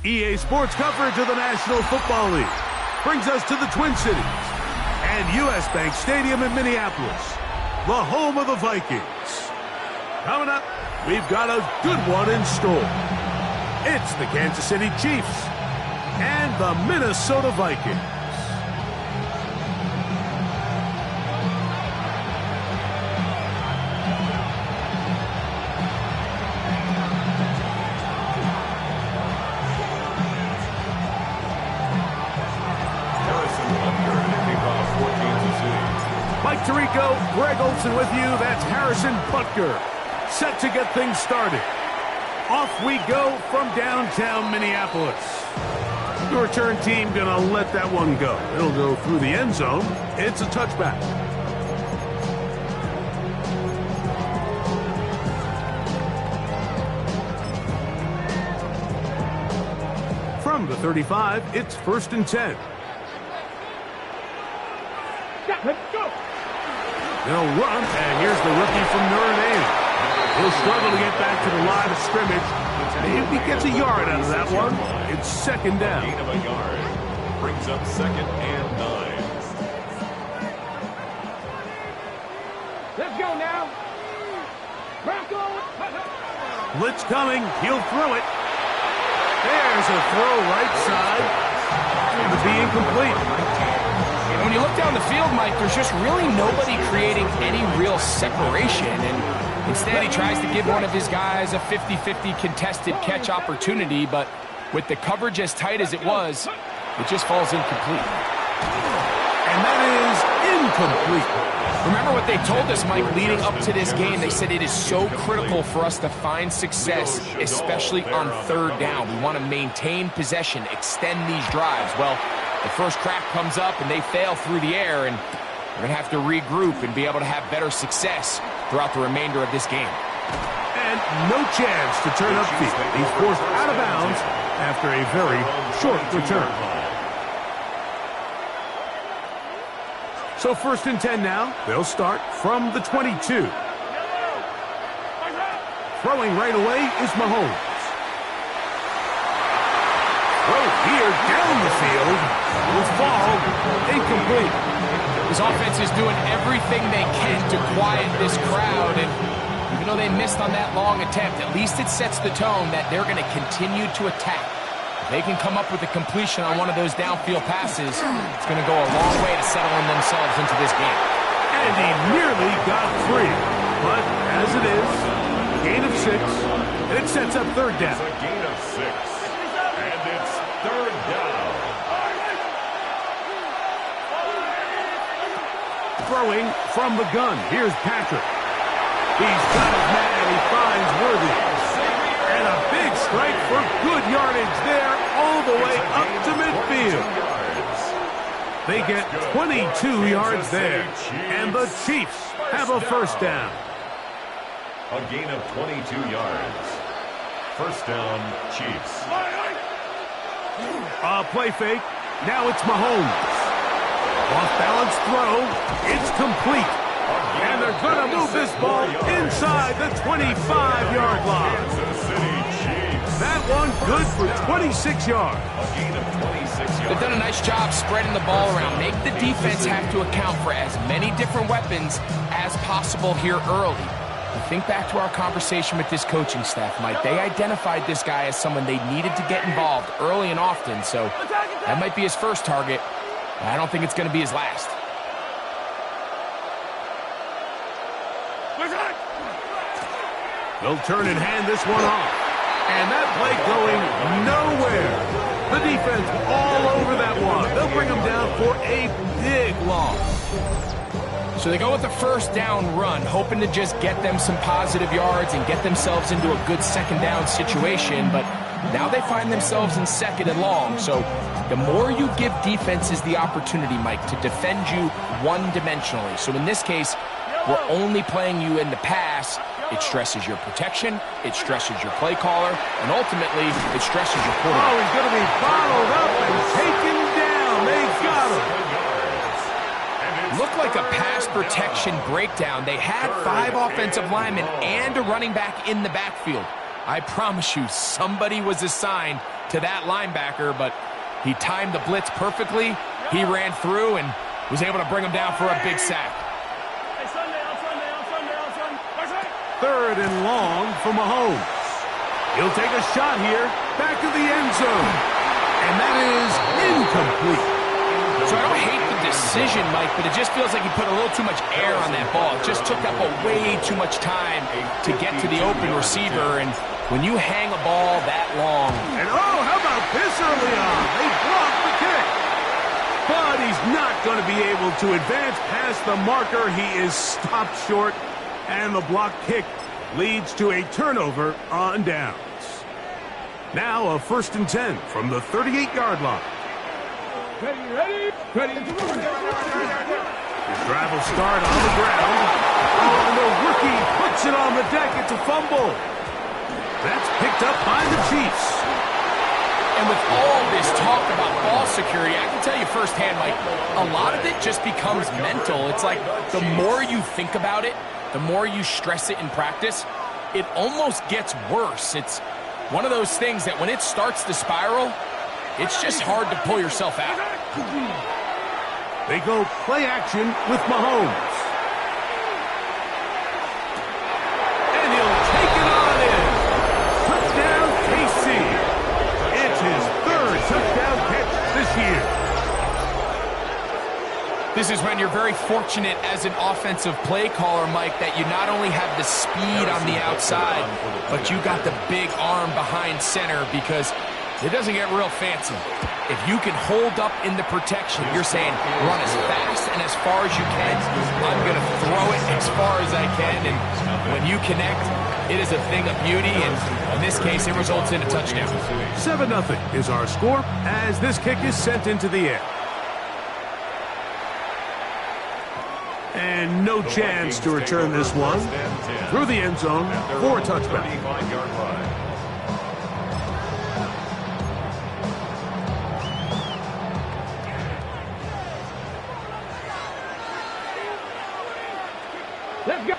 EA Sports coverage of the National Football League brings us to the Twin Cities and U.S. Bank Stadium in Minneapolis, the home of the Vikings. Coming up, we've got a good one in store. It's the Kansas City Chiefs and the Minnesota Vikings. Mike Tirico, Greg Olsen with you. That's Harrison Butker, set to get things started. Off we go from downtown Minneapolis. The return team gonna let that one go. It'll go through the end zone. It's a touchback. From the 35, it's 1st and 10. Let's go. They'll run, and here's the rookie from Notre Dame. He'll struggle to get back to the line of scrimmage. Maybe he gets a yard out of that one. It's 2nd down. Gain of a yard brings up 2nd and 9. Let's go now. Blitz coming. He'll throw it. There's a throw right side. It'll be incomplete. When you look down the field, Mike, there's just really nobody creating any real separation. And instead, he tries to give one of his guys a 50-50 contested catch opportunity. But with the coverage as tight as it was, it just falls incomplete. And that is incomplete. Remember what they told us, Mike, leading up to this game. They said it is so critical for us to find success, especially on 3rd down. We want to maintain possession, extend these drives. Well, the first crack comes up and they fail through the air, and we're going to have to regroup and be able to have better success throughout the remainder of this game. And no chance to turn upfield. He's forced out of bounds after a very short return. So 1st and 10 now. They'll start from the 22. Throwing right away is Mahomes. Throw here down the field. Will fall incomplete. His offense is doing everything they can to quiet this crowd, and even though they missed on that long attempt, at least it sets the tone that they're going to continue to attack. If they can come up with a completion on one of those downfield passes, it's going to go a long way to settling themselves into this game. And he nearly got free. But as it is, gain of 6, and it sets up 3rd down. It's a gain of 6, and it's 3rd down. Throwing from the gun. Here's Patrick. He's got his man. He finds Worthy. And a big strike for good yardage there all the way up to midfield. They get 22 yards there. And the Chiefs have a 1st down. A gain of 22 yards. 1st down, Chiefs. A play fake. Now it's Mahomes. Off-balance throw. It's complete. And they're going to move this ball inside the 25-yard line. That one good for 26 yards. A gain of 26 yards. They've done a nice job spreading the ball around. Make the defense have to account for as many different weapons as possible here early. Think back to our conversation with this coaching staff, Mike. They identified this guy as someone they needed to get involved early and often, so that might be his first target. I don't think it's going to be his last. They'll turn and hand this one off. And that play going nowhere. The defense all over that one. They'll bring them down for a big loss. So they go with the 1st down run, hoping to just get them some positive yards and get themselves into a good 2nd down situation. But now they find themselves in 2nd and long. So the more you give defenses the opportunity, Mike, to defend you one-dimensionally. So in this case, we're only playing you in the pass. It stresses your protection, it stresses your play caller, and ultimately, it stresses your quarterback. Oh, he's going to be bottled up and taken down. They got him. Looked like a pass protection breakdown. They had 5 offensive linemen and a running back in the backfield. I promise you, somebody was assigned to that linebacker, but he timed the blitz perfectly. He ran through and was able to bring him down for a big sack. Third and long for Mahomes. He'll take a shot here, back to the end zone. And that is incomplete. So I don't hate the decision, Mike, but it just feels like he put a little too much air on that ball. It just took up way too much time to get to the open receiver. And when you hang a ball that long... And oh, how about this early on? They blocked the kick. But he's not going to be able to advance past the marker. He is stopped short. And the block kick leads to a turnover on downs. Now a 1st and 10 from the 38-yard line. Ready. His drive will start on the ground. Oh, and the rookie puts it on the deck. It's a fumble. That's picked up by the Chiefs. And with all this talk about ball security, I can tell you firsthand, Mike, a lot of it just becomes mental. It's like the more you think about it, the more you stress it in practice, it almost gets worse. It's one of those things that when it starts to spiral, it's just hard to pull yourself out. They go play action with Mahomes. And he'll take it on in. Touchdown, KC. It's his 3rd touchdown catch this year. This is when you're very fortunate as an offensive play caller, Mike, that you not only have the speed on the outside, but you got the big arm behind center, because it doesn't get real fancy. If you can hold up in the protection, you're saying run as fast and as far as you can. I'm going to throw it as far as I can. And when you connect, it is a thing of beauty. And in this case, it results in a touchdown. 7-0 is our score as this kick is sent into the air. And no chance to return this one through the end zone for a touchback. Let's go.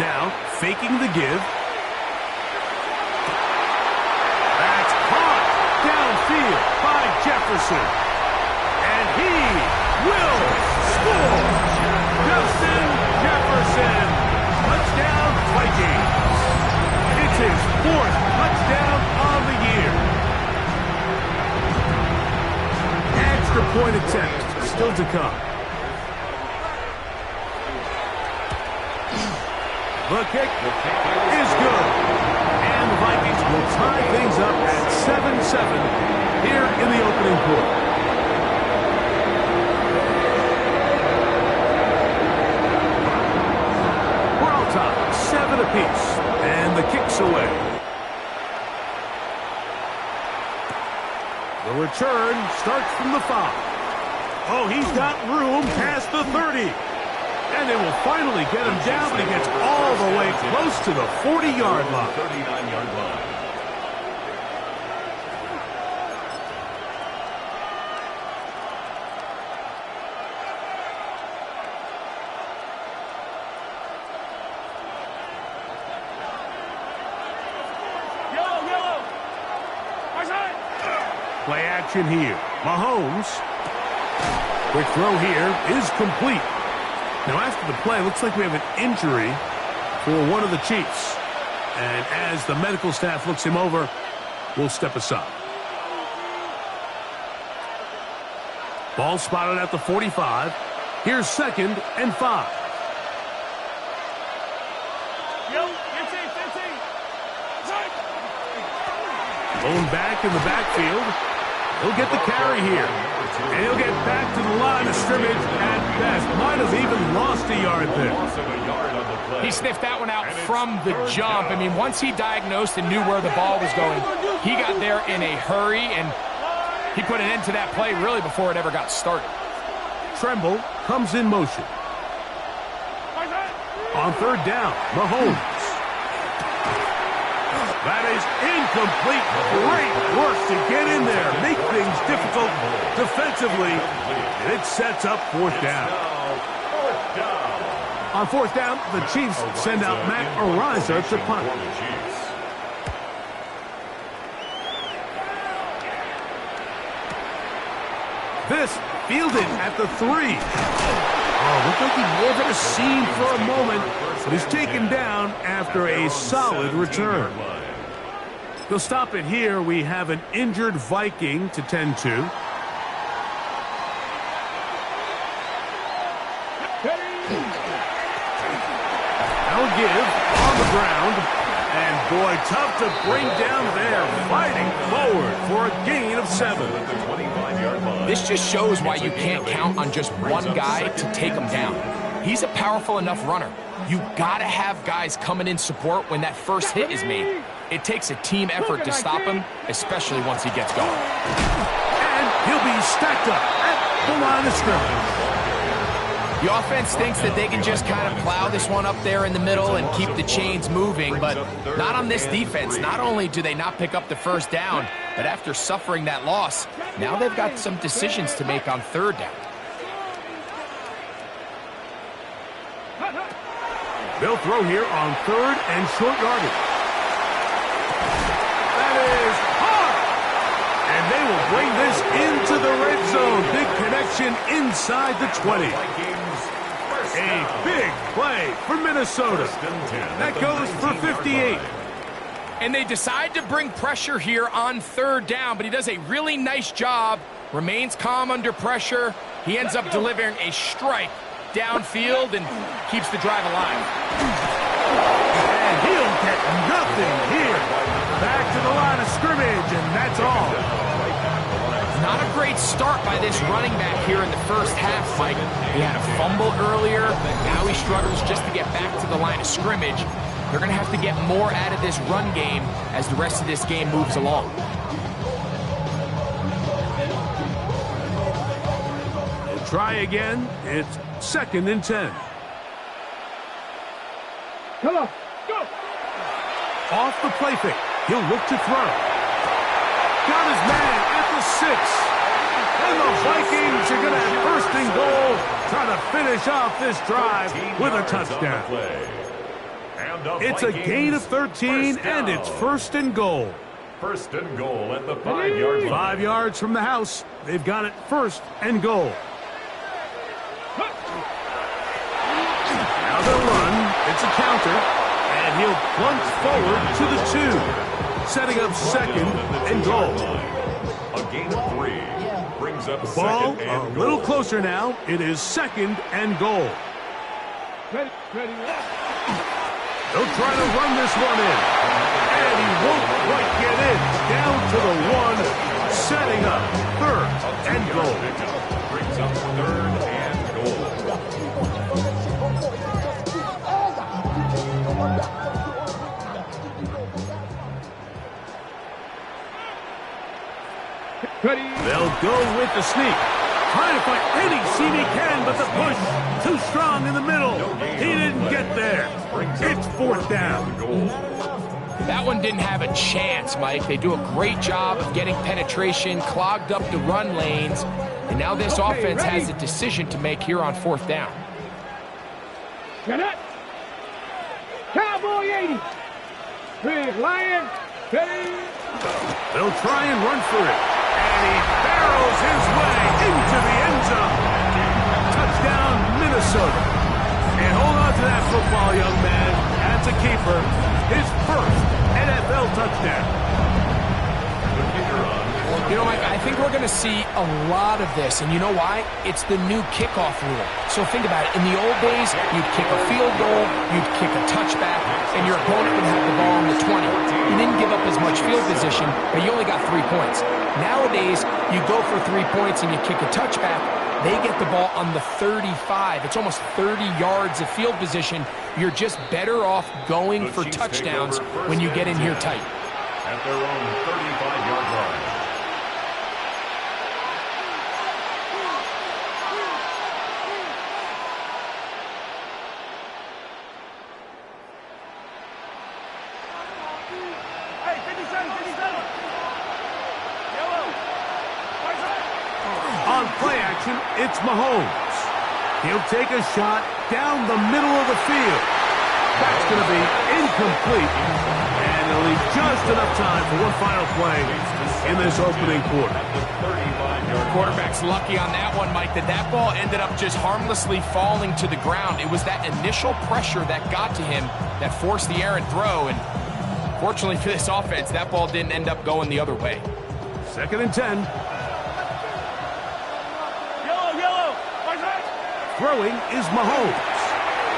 Now, faking the give. That's caught downfield by Jefferson. And he will score. Justin Jefferson. Touchdown, Vikings. It's his 4th touchdown on the year. Extra point attempt still to come. The kick is good. And the Vikings will tie things up at 7-7 here in the opening quarter. We're all tied, 7 apiece. And the kick's away. The return starts from the 5. Oh, he's got room past the 30. And they will finally get him down, but he gets all the way close to the 40-yard line. 39-yard line. Yellow. Play action here. Mahomes. Quick throw here is complete. Now, after the play, looks like we have an injury for one of the Chiefs. And as the medical staff looks him over, we'll step aside. Ball spotted at the 45. Here's 2nd and 5. Going back in the backfield. He'll get the carry here. And he'll get back to the line of scrimmage at best. Might have even lost a yard there. He sniffed that one out from the jump. I mean, once he diagnosed and knew where the ball was going, he got there in a hurry, and he put an end to that play really before it ever got started. Tremble comes in motion. On 3rd down, Mahomes. That is incomplete. Great work to get in there. Make things difficult defensively. And it sets up 4th down. On 4th down, the Chiefs send out Matt Araiza to punt. This fielded at the 3. Oh, looked like he may have had a seam for a moment, but he's taken down after a solid return. They'll stop it here. We have an injured Viking to tend to. Now give on the ground. And boy, tough to bring down there. Fighting forward for a gain of 7. This just shows why you can't count on just one guy to take him down. He's a powerful enough runner. You gotta have guys coming in support when that first hit is made. It takes a team effort to stop him, especially once he gets going. And he'll be stacked up at the line of scrimmage. The offense thinks that they can just kind of plow this one up there in the middle and keep the chains moving, but not on this defense. Not only do they not pick up the first down, but after suffering that loss, now they've got some decisions to make on 3rd down. They'll throw here on 3rd and short yardage. That is hard. And they will bring this into the red zone. Big connection inside the 20. A big play for Minnesota. That goes for 58. And they decide to bring pressure here on 3rd down, but he does a really nice job. Remains calm under pressure. He ends up delivering a strike downfield and keeps the drive alive. And he'll get nothing here. Back to the line of scrimmage, and that's all. Not a great start by this running back here in the first half, Mike. He had a fumble earlier. Now he struggles just to get back to the line of scrimmage. They're going to have to get more out of this run game as the rest of this game moves along. We'll try again. It's 2nd and 10. Come on, go! Off the play fake. He'll look to throw. Got his man at the 6. And the Vikings are going to have 1st and goal, trying to finish off this drive with a touchdown. It's a gain of 13, and it's 1st and goal. 1st and goal at the 5-yard line. 5 yards from the house. They've got it 1st and goal. Now they'll run. It's a counter. And he'll plunge forward to the 2. Setting up 2nd and goal. A gain of 3. Brings up The ball 2nd and a little goal. closer now. It is 2nd and goal. Ready. They'll try to run this one in. And he won't quite get in. Down to the 1. Setting up 3rd and goal. Brings up 3rd and goal. Ready. They'll go with the sneak. Trying to find any seam he can, but the push too strong in the middle. He didn't get there. It's 4th down. That one didn't have a chance, Mike. They do a great job of getting penetration, clogged up the run lanes, and now this offense has a decision to make here on 4th down. Get it. Cowboy 80. Big Lion. Ready. They'll try and run for it. And he barrels his way into the end zone. Touchdown, Minnesota. And hold on to that football, young man. That's a keeper. His 1st NFL touchdown. You know, Mike, I think we're going to see a lot of this, and you know why? It's the new kickoff rule. So think about it. In the old days, you'd kick a field goal, you'd kick a touchback, and your opponent would have the ball on the 20. You didn't give up as much field position, but you only got 3 points. Nowadays, you go for 3 points and you kick a touchback, they get the ball on the 35. It's almost 30 yards of field position. You're just better off going for touchdowns when you get in here tight. At their own 35-yard line. On play action, it's Mahomes. He'll take a shot down the middle of the field. That's going to be incomplete. And he'll leave just enough time for one final play in this opening quarter. At the 35-yard Quarterback's lucky on that one, Mike, that ball ended up just harmlessly falling to the ground. It was that initial pressure that got to him that forced the errant throw, and fortunately for this offense, that ball didn't end up going the other way. 2nd and 10. Yellow. Throwing is Mahomes.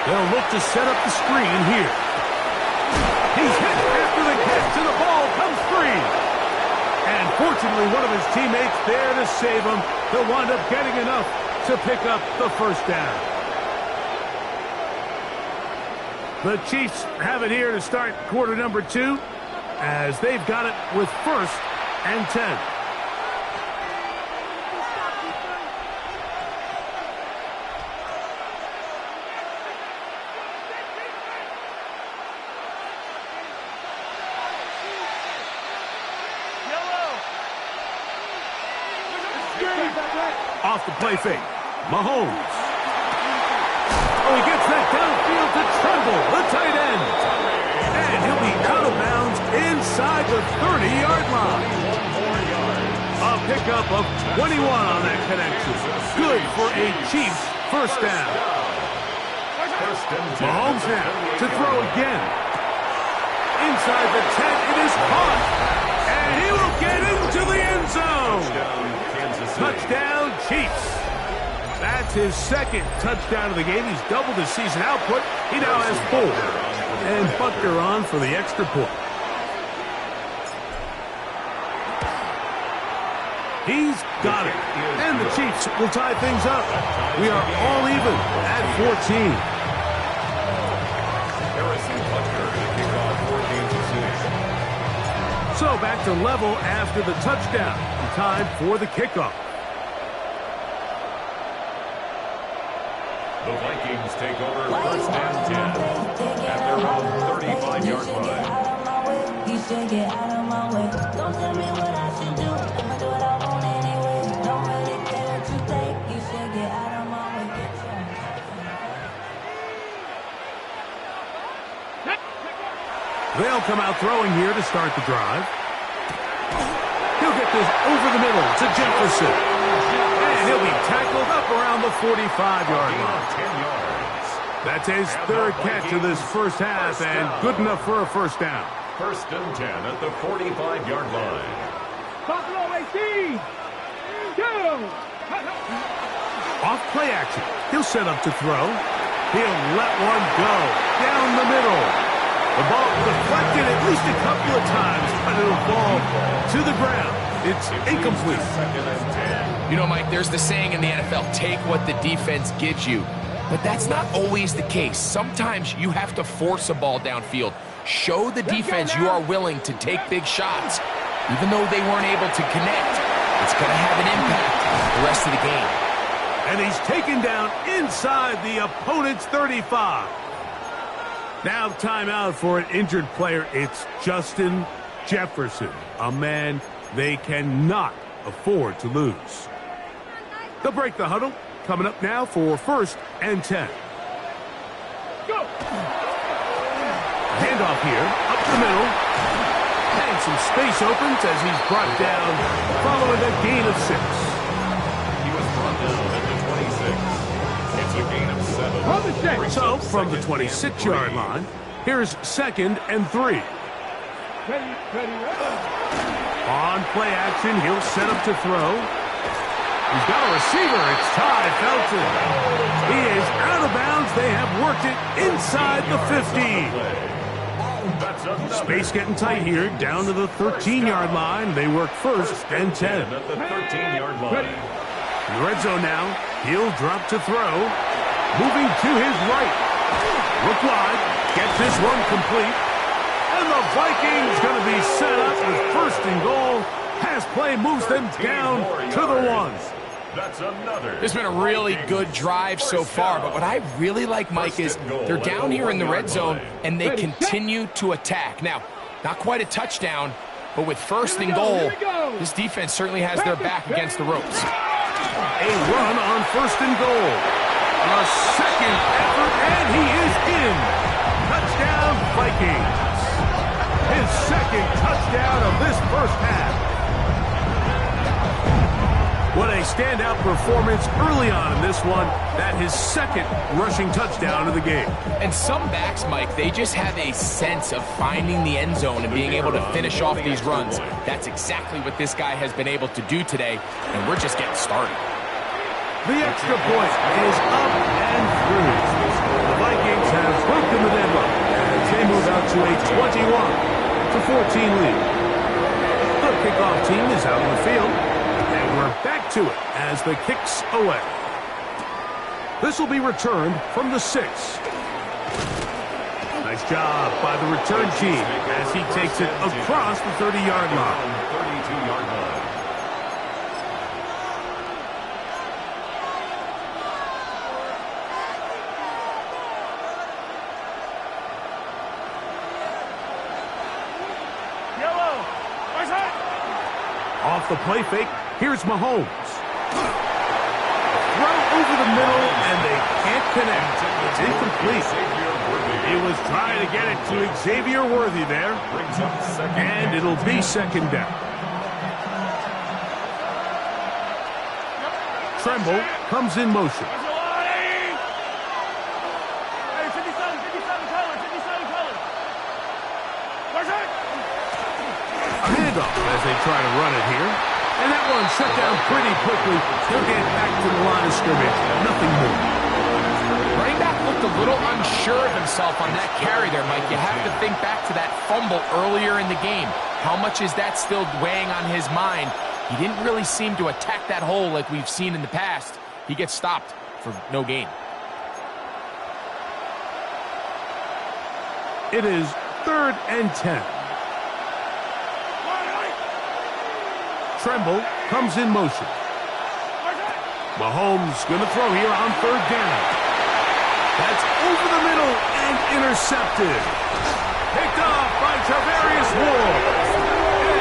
They'll look to set up the screen here. He's hit after the catch, and the ball comes free. And fortunately, one of his teammates there to save him. They'll wind up getting enough to pick up the first down. The Chiefs have it here to start quarter number 2, as they've got it with 1st and 10. Off the play fake. Mahomes. Oh, he gets that downfield to Tremble, the tight end. And he'll be out of bounds inside the 30-yard line. A pickup of 21 on that connection. Good for a Chiefs first down. Mahomes now to throw again. Inside the 10, it is caught. And he will get into the end zone. Touchdown, Chiefs. That's his 2nd touchdown of the game. He's doubled his season output. He now has 4. And Butker on for the extra point. He's got it. And the Chiefs will tie things up. We are all even at 14. So back to level after the touchdown. Time for the kickoff. The Vikings take over 1st and 10 at their own 35-yard line. You should get out of my way. Don't tell me what I should do. I'ma do what I want anyway. Don't really care what you think. You should get out of my way. They'll come out throwing here to start the drive. He'll get this over the middle to Jefferson. And he'll be tackled up around the 45-yard line. 10 yards. That's his 3rd catch of this first half, and good enough for a first down. 1st and 10 at the 45-yard line. Buffalo 18. Go. Off play action. He'll set up to throw. He'll let one go down the middle. The ball deflected at least a couple of times, but it'll fall to the ground. It's incomplete. 2nd and 10. You know, Mike, there's the saying in the NFL, take what the defense gives you. But that's not always the case. Sometimes you have to force a ball downfield. Show the defense you are willing to take big shots. Even though they weren't able to connect, it's going to have an impact the rest of the game. And he's taken down inside the opponent's 35. Now timeout for an injured player. It's Justin Jefferson, a man they cannot afford to lose. They'll break the huddle. Coming up now for 1st and 10. Go. Handoff here, up the middle. And some space opens as he's brought down following a gain of 6. He was brought down at the 26. It's a gain of 7. Hold the check. So from the 26-yard line, here's 2nd and 3. Ready. On play action, he'll set up to throw. He's got a receiver. It's Ty Felton. He is out of bounds. They have worked it inside the 50. Space getting tight here. Down to the 13-yard line. They work 1st and 10. At the 13-yard line. In the red zone now. He'll drop to throw. Moving to his right. Look wide. Gets this one complete. And the Vikings going to be set up with 1st and goal. Pass play moves them down to the 1. That's another. It's been a really good drive so far, but what I really like, Mike, is they're down here in the red zone, and they continue to attack. Now, not quite a touchdown, but with 1st and goal, this defense certainly has their back against the ropes. A run on 1st and goal. A second effort, and he is in. Touchdown, Vikings. His 2nd touchdown of this first half. What a standout performance early on in this one. That his second rushing touchdown of the game. And some backs, Mike, they just have a sense of finding the end zone and being able to finish off these runs. That's exactly what this guy has been able to do today, and we're just getting started. The extra point is up and through. The Vikings have broken the deadlock as they move out to a 21-14 lead. The kickoff team is out on the field, and we're back to it as the kick's away. This will be returned from the 6. Nice job by the return team as he takes it across the 30-yard line. 32-yard line. Off the play fake, here's Mahomes. Throw over the middle, and they can't connect. It's incomplete. He was trying to get it to Xavier Worthy there. And it'll be second down. Tremble comes in motion. Handoff as they try to run it here. And that one shut down pretty quickly. He'll get back to the line of scrimmage. Nothing more. Running back looked a little unsure of himself on that carry there, Mike. You have to think back to that fumble earlier in the game. How much is that still weighing on his mind? He didn't really seem to attack that hole like we've seen in the past. He gets stopped for no gain. It is 3rd and 10. Tremble comes in motion. Mahomes going to throw here on 3rd down. That's over the middle and intercepted. Picked off by Tarvarius Ward.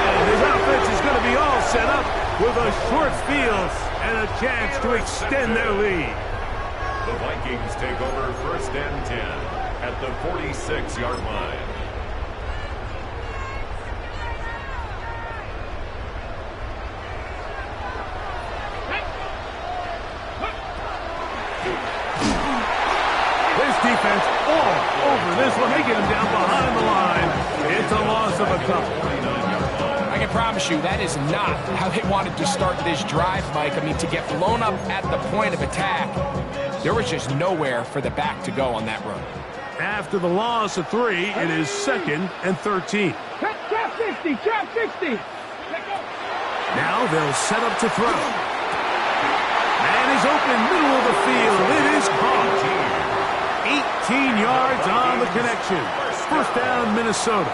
And his offense is going to be all set up with a short field and a chance to extend their lead. The Vikings take over 1st and 10 at the 46-yard line. Defense all over this one. They get him down behind the line. It's a loss of a couple. I can promise you that is not how they wanted to start this drive, Mike. I mean, to get blown up at the point of attack, there was just nowhere for the back to go on that run. After the loss of 3, it is 2nd and 13. Trap 60, trap 60. Now they'll set up to throw. Man is open, middle of the field. It is caught. 18 yards on the connection. 1st down, Minnesota.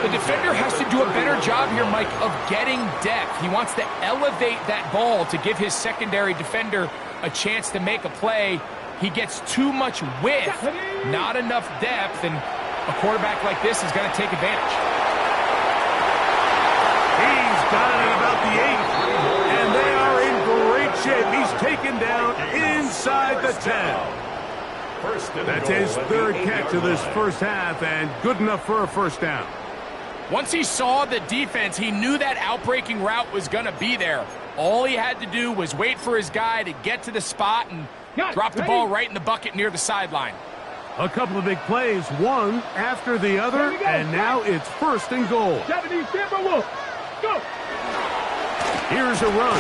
The defender has to do a better job here, Mike, of getting depth. He wants to elevate that ball to give his secondary defender a chance to make a play. He gets too much width, not enough depth, and a quarterback like this is going to take advantage. He's got it at about the 8, and they are in great shape. He's taken down inside the 10. That's his 3rd catch of this first half, and good enough for a 1st down. Once he saw the defense, he knew that outbreaking route was going to be there. All he had to do was wait for his guy to get to the spot and drop the ball right in the bucket near the sideline. A couple of big plays, one after the other, and now it's 1st and goal. 70 Timberwolves. Go. Here's a run.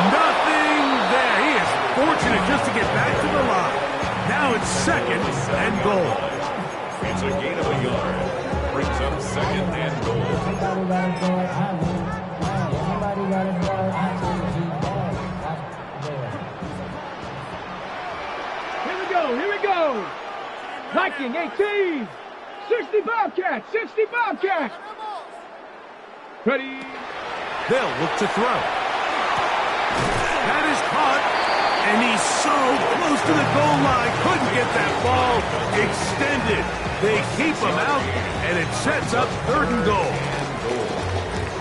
Nothing there. He is fortunate just to get back to the line. Now it's 2nd and goal. It's a gain of a yard. Brings up 2nd and goal. Here we go. Viking 18. 60 Bobcats, 60 Bobcats. Ready. They'll look to throw. That is caught, and he's so close to the goal line. Couldn't get that ball extended. They keep him out, and it sets up 3rd and goal.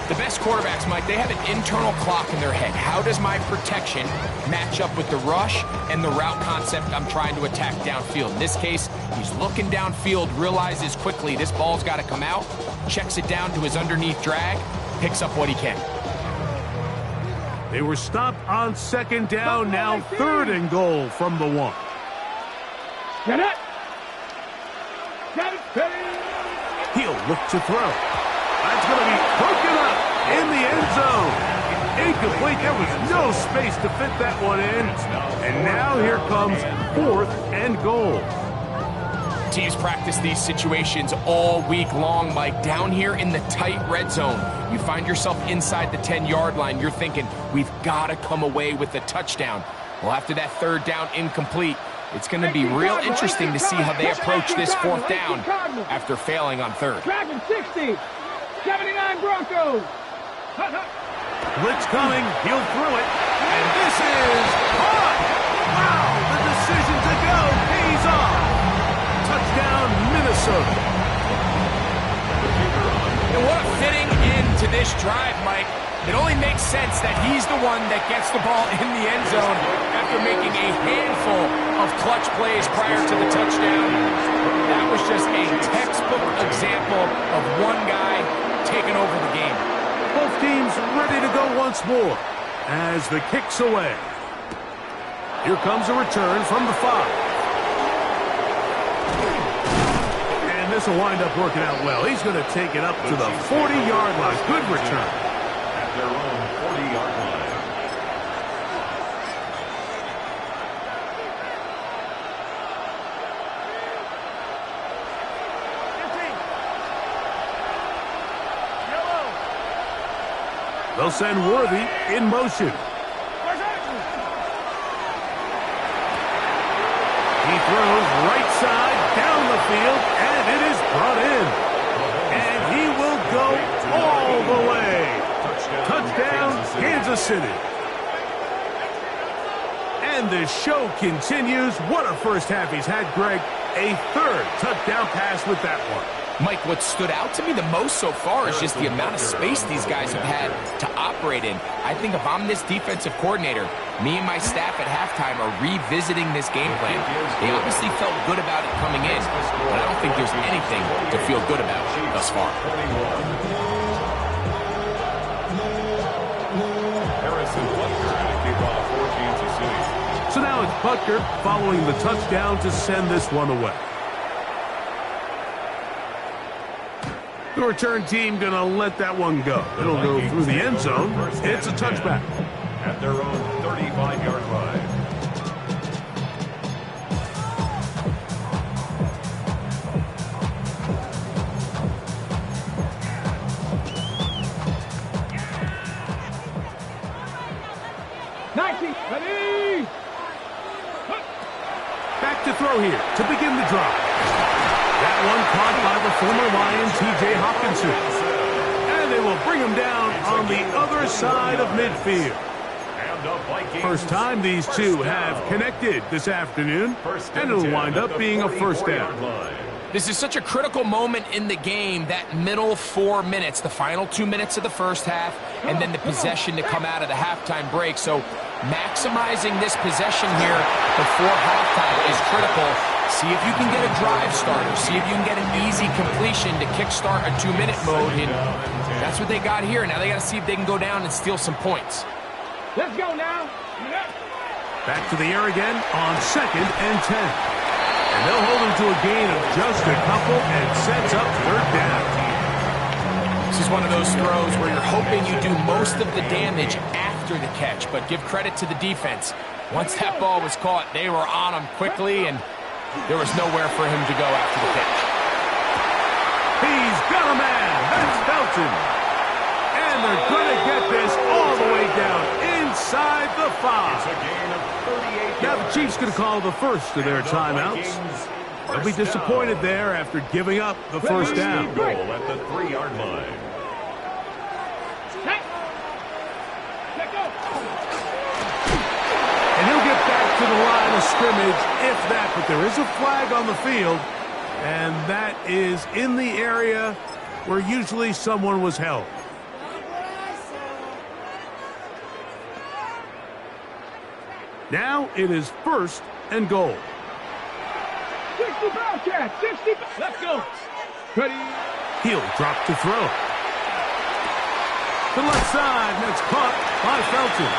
The best quarterbacks, Mike, they have an internal clock in their head. How does my protection match up with the rush and the route concept I'm trying to attack downfield? In this case, he's looking downfield, realizes quickly this ball's got to come out, checks it down to his underneath drag, picks up what he can. They were stopped on second down, now third and goal from the 1. Get it. Get it. He'll look to throw. That's going to be broken up in the end zone. Incomplete. There was no space to fit that one in. And now here comes fourth and goal. Teams practice these situations all week long, Mike. Down here in the tight red zone, you find yourself inside the 10-yard line. You're thinking, we've got to come away with a touchdown. Well, after that third down incomplete, it's going to be real interesting to see how they approach this fourth down after failing on third. Dragon 60. 79 Broncos. Blitz coming. He'll throw it. And this is caught. Wow, the decision to go pays off. Touchdown, Minnesota. And what a fitting end to this drive, Mike. It only makes sense that he's the one that gets the ball in the end zone after making a handful of clutch plays prior to the touchdown. That was just a textbook example of one guy taking over the game. Both teams ready to go once more as the kick's away. Here comes a return from the 5. This will wind up working out well. He's going to take it up to the 40-yard line. Good return. At their own 40-yard line. They'll send Worthy in motion. He throws right side down the field, and it is brought in. And he will go all the way. Touchdown, Kansas City. And the show continues. What a first half he's had, Greg. A third touchdown pass with that one. Mike, what stood out to me the most so far is just the amount of space these guys have had to operate in. I think if I'm this defensive coordinator, me and my staff at halftime are revisiting this game plan. They obviously felt good about it coming in, but I don't think there's anything to feel good about thus far. Harrison Butker to kick off for Kansas City. So now it's Butker following the touchdown to send this one away. The return team going to let that one go. It'll go through the end zone. It's a touchback. At their own 35-yard line. Ready. Back to throw here to begin the drive. That one caught by the former Lion, T.J. Hopkinson. And they will bring him down on the other side of midfield. First time these two have connected this afternoon, and it'll wind up being a first down. This is such a critical moment in the game, that middle 4 minutes, the final 2 minutes of the first half, and then the possession to come out of the halftime break. So maximizing this possession here before halftime is critical. See if you can get a drive starter. See if you can get an easy completion to kickstart a 2-minute mode. And that's what they got here. Now they got to see if they can go down and steal some points. Let's go now. Back to the air again on 2nd and 10. And they'll hold him to a gain of just a couple and sets up third down. This is one of those throws where you're hoping you do most of the damage after the catch, but give credit to the defense. Once that ball was caught, they were on him quickly, and there was nowhere for him to go after the catch. He's got a man. That's Felton. And they're going to get this all the way down inside the 5. Now the Chiefs going to call the first of their timeouts. They'll be disappointed there after giving up the first down. Goal at the 3-yard line. And he'll get back to the line of scrimmage, if that. But there is a flag on the field, and that is in the area where usually someone was held. Now it is first and goal. 60 Bobcats, 60. Let's go. Ready. He'll drop to throw. To the left side, and it's caught by Felton.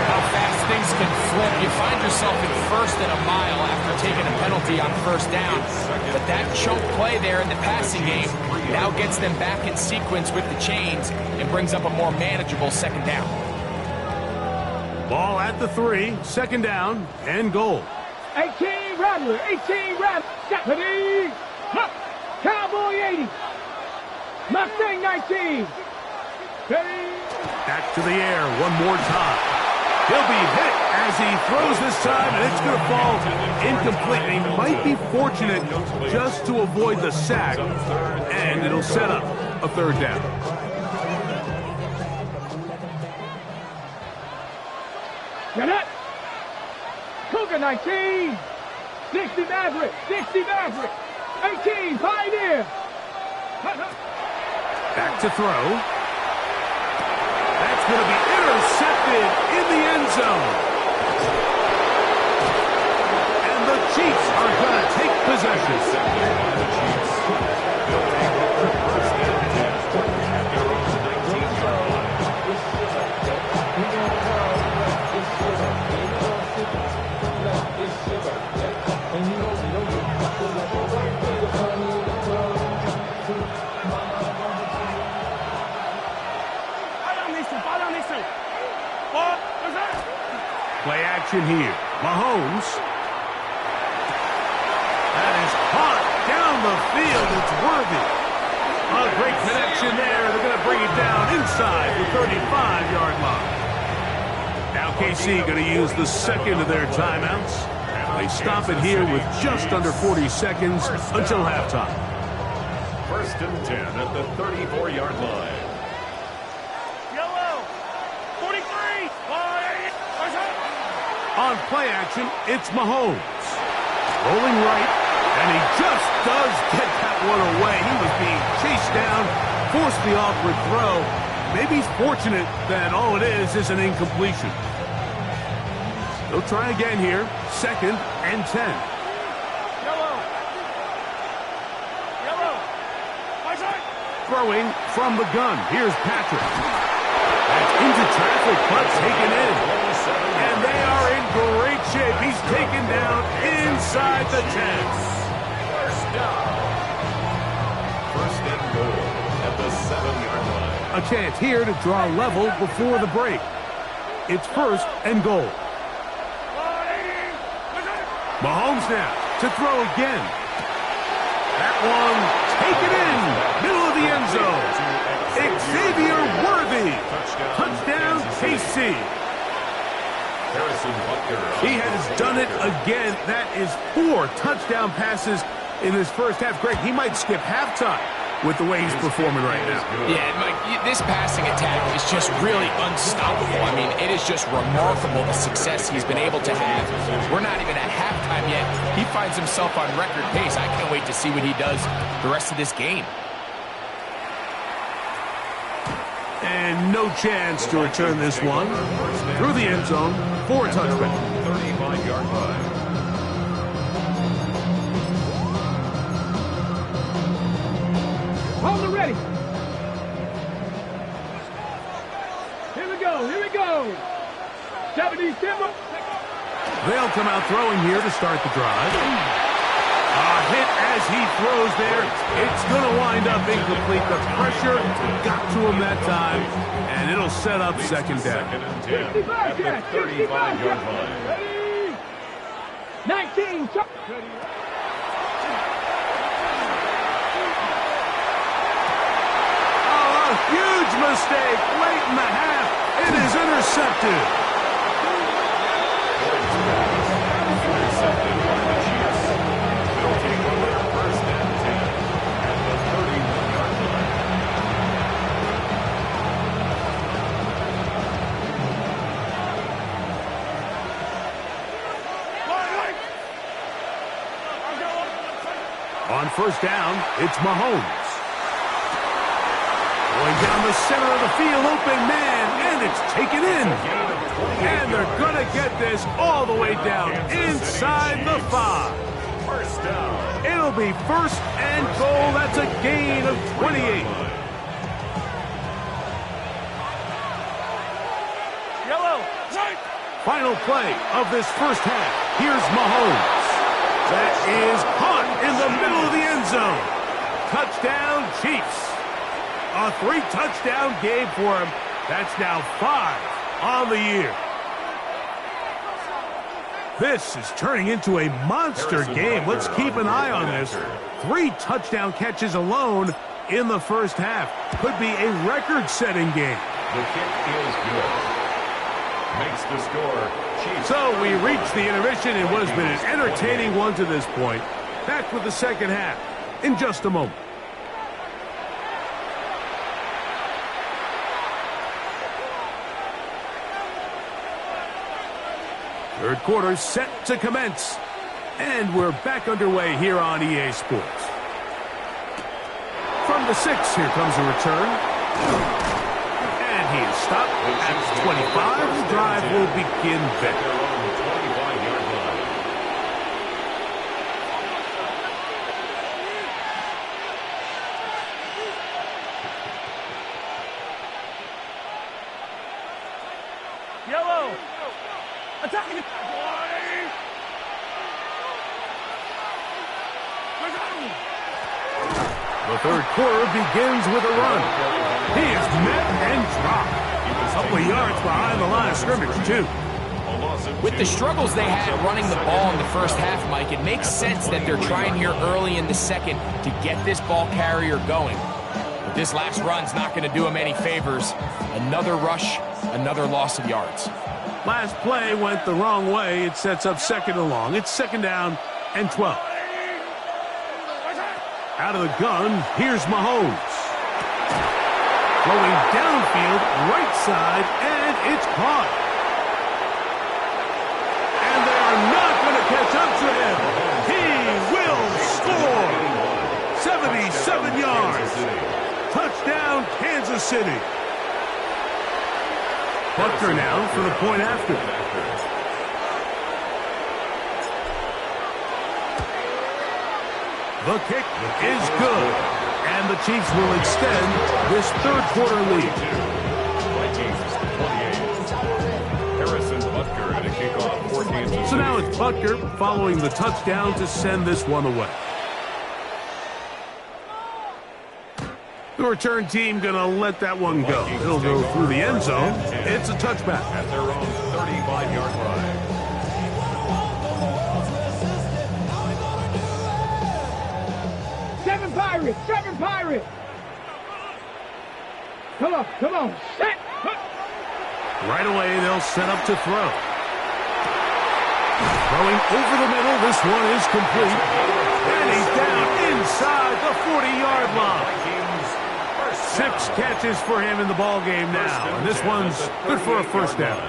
How fast things can flip. You find yourself in first and a mile after taking a penalty on first down. But that choke play there in the passing game now gets them back in sequence with the chains and brings up a more manageable second down. Ball at the 3, second down, and goal. 18 Rattler, 18 Rattler. Deputy. Cowboy 80. Mustang 19. Ready. Back to the air one more time. He'll be hit as he throws this time, and it's going to fall incomplete. He might be fortunate just to avoid the sack, and it'll set up a third down. Get it. Cougar 19. 60 Maverick, 60 Maverick. 18 Pioneer. Back to throw. That's going to be intercepted in the end zone. And the Chiefs are going to take possession. Play action here. Mahomes. That is caught down the field. It's Worthy. A great connection there. They're going to bring it down inside the 35-yard line. Now KC going to use the second of their timeouts. They stop it here with just under 40 seconds until halftime. First and 10 at the 34-yard line. On play action, it's Mahomes. Rolling right, and he just does get that one away. He was being chased down, forced the awkward throw. Maybe he's fortunate that all it is an incompletion. They'll try again here. Second and 10. Throwing from the gun. Here's Patrick. That's into traffic, but taken in. And they are in great shape. He's taken down inside the 10. First down. First and goal at the 7-yard line. A chance here to draw level before the break. It's first and goal. Mahomes now to throw again. That one taken in. Middle of the end zone. Xavier Worthy. Touchdown KC. He has done it again. That is 4 touchdown passes in his first half. Greg, he might skip halftime with the way he's performing right now. Yeah, Mike, this passing attack is just really unstoppable. I mean, it is just remarkable the success he's been able to have. We're not even at halftime yet. He finds himself on record pace. I can't wait to see what he does the rest of this game. And no chance to return this one. Through the end zone for a touchback. 35-yard line. Hold it ready. Here we go. Here we go. 70 Timber. They'll come out throwing here to start the drive. A hit as he throws there. It's going to wind up incomplete. The pressure got to him that time, and it'll set up second down. Second and 10 at the 35-yard line. Ready. 19. Oh, a huge mistake late in the half. It is intercepted. Intercepted by the Chiefs. They'll take over first and 10 at the 31-yard line. On first down, it's Mahomes. Going down the center of the field, open man, and it's taken in. And they're going to get this all the way down inside the 5. First down. It'll be first and goal. That's a gain of 28. Final play of this first half. Here's Mahomes. That is caught in the middle of the end zone. Touchdown, Chiefs. A 3-touchdown game for him. That's now 5 on the year. This is turning into a monster game. Let's keep an eye on this. 3 touchdown catches alone in the first half. Could be a record-setting game. The kick is good. Makes the score. Chiefs. So we reached the intermission in what has been an entertaining one to this point. Back with the second half in just a moment. Third quarter set to commence. And we're back underway here on EA Sports. From the 6, here comes a return. And he is stopped at 25. The drive will begin then. Their own 25-yard line. Yellow. Attacking. The third quarter begins with a run. He is met and dropped. A couple of yards behind the line of scrimmage, too. A loss of With the 2. struggles they had running the ball in the first half, Mike, it makes sense that they're trying here early in the second to get this ball carrier going. But this last run's not going to do him any favors. Another rush, another loss of yards. Last play went the wrong way. It sets up second and long. It's second down and 12. Out of the gun, here's Mahomes. Going downfield, right side, and it's caught. And they are not going to catch up to him. He will score. 77 yards. Touchdown, Kansas City. Butker now for the point after. The kick is good. And the Chiefs will extend this third quarter lead. Vikings 28. Harrison Butker at a kickoff for Kansas City. So now it's Butker following the touchdown to send this one away. The return team going to let that one go. It'll go through the end zone. It's a touchback. At their own 35-yard line. Seven Pirates! Come on, set! Right away, they'll set up to throw. Throwing over the middle, this one is complete. And he's down inside the 40-yard line. 6 catches for him in the ball game now. And this one's good for a first down.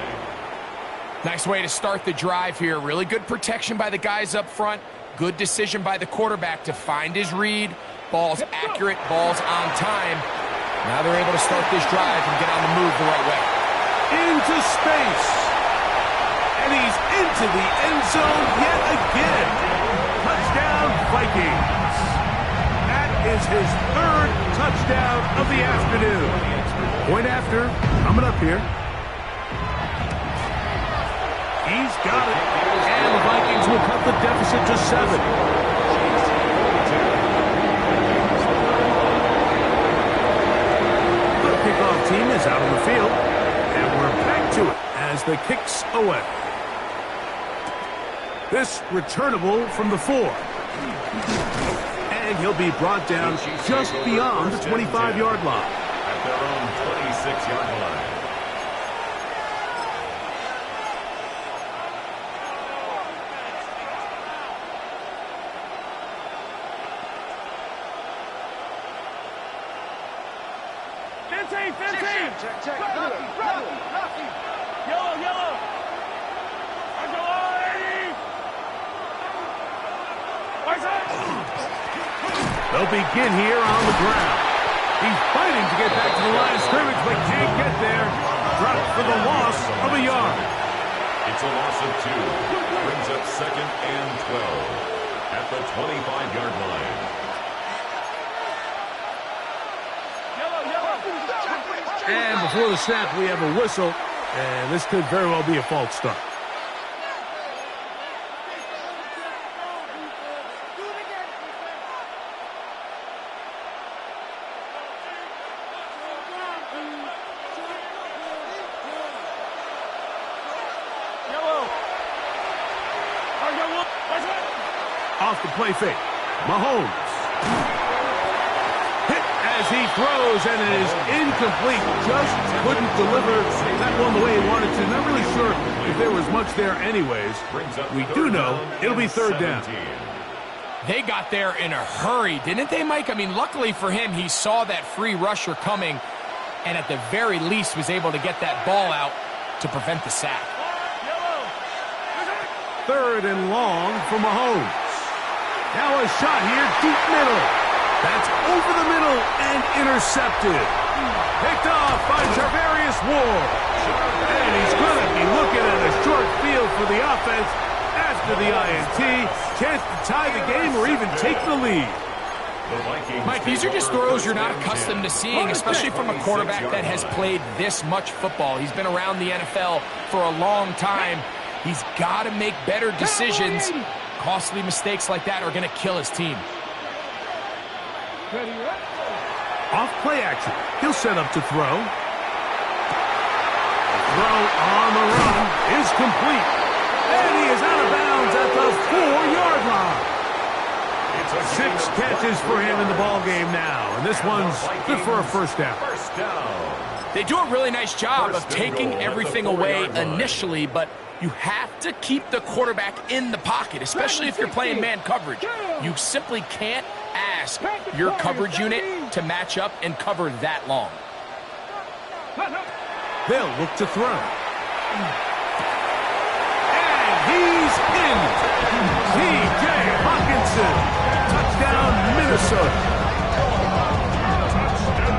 Nice way to start the drive here. Really good protection by the guys up front. Good decision by the quarterback to find his read. Ball's accurate, ball's on time. Now they're able to start this drive and get on the move the right way. Into space. And he's into the end zone yet again. Touchdown, Vikings. That is his 3rd touchdown of the afternoon. Point after, coming up here. He's got it. And the Vikings will cut the deficit to 7. Kickoff team is out on the field, and we're back to it as the kick's away. This returnable from the 4. And he'll be brought down just beyond the 25-yard line. At their own 26-yard line. Check. Rocky. Yellow. They'll begin here on the ground. He's fighting to get back to the line of scrimmage, but can't get there. Dropped for the loss of a yard. It's a loss of 2. Brings up second and 12 at the 25-yard line. And before the snap, we have a whistle, and this could very well be a false start. Off the play fake. Mahomes. Hit as he throws, and it is incomplete. Just couldn't deliver that one the way he wanted to. Not really sure if there was much there anyways. We do know it'll be third down. They got there in a hurry, didn't they, Mike? I mean, luckily for him, he saw that free rusher coming and at the very least was able to get that ball out to prevent the sack. Third and long for Mahomes. Now a shot here, deep middle. That's over the middle and intercepted. Picked off by Tarvarius Ward. And he's going to be looking at a short field for the offense after the INT. Chance to tie the game or even take the lead. Mike, these are just throws you're not accustomed to seeing, especially from a quarterback that has played this much football. He's been around the NFL for a long time. He's got to make better decisions. Costly mistakes like that are going to kill his team. Off play action. He'll set up to throw. The throw on the run is complete. And he is out of bounds at the 4-yard line. 6 catches for him in the ball game now. And this one's good for a first down. They do a really nice job of taking everything away initially, but you have to keep the quarterback in the pocket, especially if you're playing man coverage. You simply can't ask your coverage unit to match up and cover that long. They'll look to throw. And he's in. T.J. Hockenson. Touchdown, Minnesota.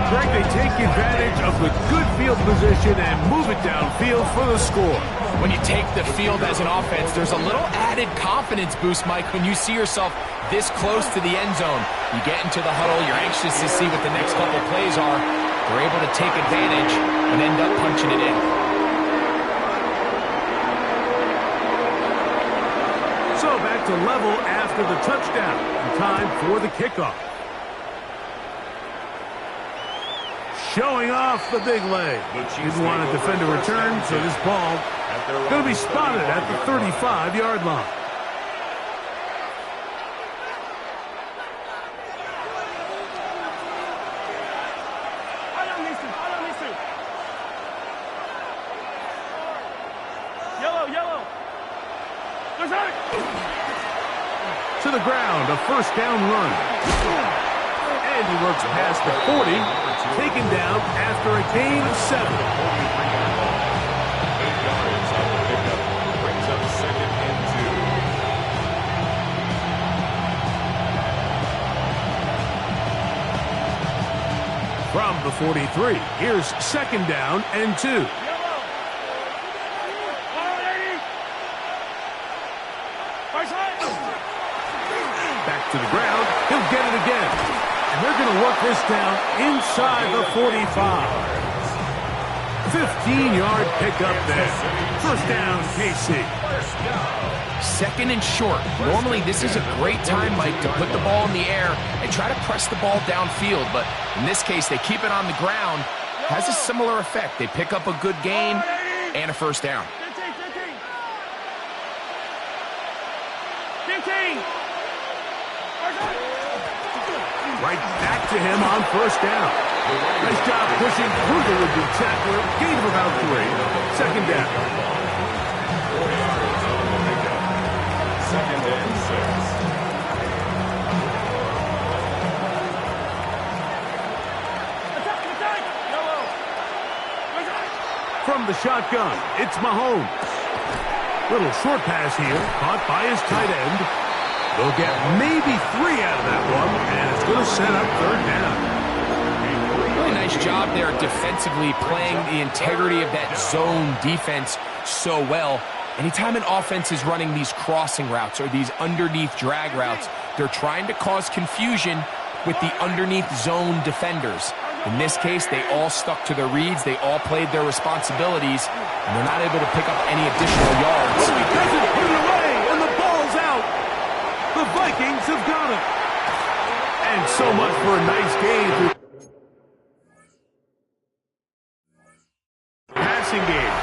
Greg, they take advantage of the good field position and move it downfield for the score. When you take the field as an offense, there's a little added confidence boost, Mike, when you see yourself this close to the end zone. You get into the huddle, you're anxious to see what the next couple plays are. They're able to take advantage and end up punching it in. So back to level after the touchdown. Time for the kickoff. Showing off the big leg. Didn't want to defend a return, so this ball going to be spotted at the 35-yard line. Yellow. To the ground, a first down run. And he works past the 40, taken down after a gain of 7. 8 yards on the pickup. Brings up second and 2. From the 43, here's second down and 2. Back to the ground. He'll get it again. And they're going to work this down inside the 45. 15-yard pickup there. First down, KC. Second and short. Normally, this is a great time, Mike, to put the ball in the air and try to press the ball downfield. But in this case, they keep it on the ground. Has a similar effect. They pick up a good gain and a first down. 15. Right back to him on first down. Nice job pushing through the would-be tackler. Gain of about 3. Second down. 4 yards on the pickup. Second and 6. From the shotgun, it's Mahomes. Little short pass here, caught by his tight end. They'll get maybe 3 out of that one, and it's going to set up third down. Really nice job there defensively, playing the integrity of that zone defense so well. Anytime an offense is running these crossing routes or these underneath drag routes, they're trying to cause confusion with the underneath zone defenders. In this case, they all stuck to their reads, they all played their responsibilities, and they're not able to pick up any additional yards. He doesn't put it away, and the ball's out. The Vikings have got it. And so much for a nice game. Passing game.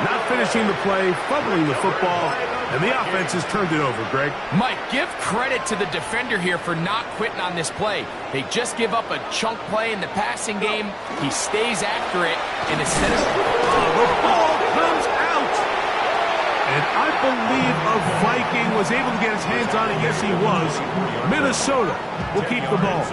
Not finished finishing the play, fumbling the football, and the offense has turned it over, Greg. Mike, give credit to the defender here for not quitting on this play. They just give up a chunk play in the passing game. He stays after it, and instead of... The ball comes out! And I believe a Viking was able to get his hands on it. Yes, he was. Minnesota will keep the ball.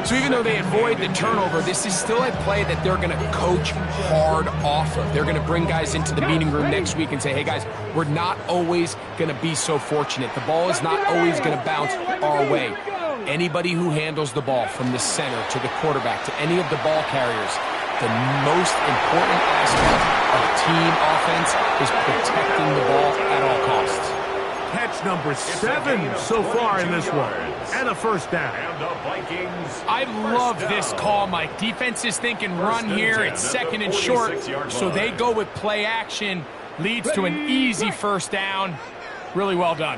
So even though they avoid the turnover, this is still a play that they're going to coach hard off of. They're going to bring guys into the meeting room next week and say, hey, guys, we're not always going to be so fortunate. The ball is not always going to bounce our way. Anybody who handles the ball from the center to the quarterback to any of the ball carriers, the most important aspect of team offense is protecting the ball at all costs. Catch number 7 so far in this one. And a first down. I love this call, Mike. Defense is thinking run here. It's second and short. So they go with play action. Leads to an easy first down. Really well done.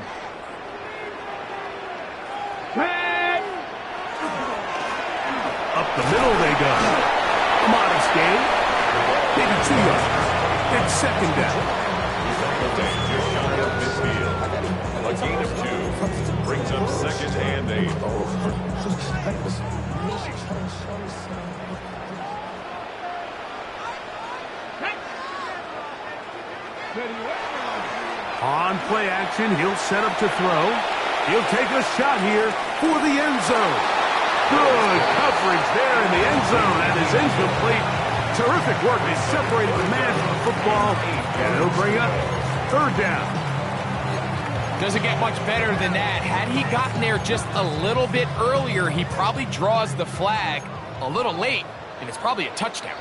Up the middle they go. A modest gain. Maybe 2 yards. It's second down. A gain of 2 brings up second and 8. On play action, he'll set up to throw. He'll take a shot here for the end zone. Good coverage there in the end zone, and is incomplete. Terrific work. They separate the man from the football, and it'll bring up third down. Doesn't get much better than that. Had he gotten there just a little bit earlier, he probably draws the flag a little late, and it's probably a touchdown.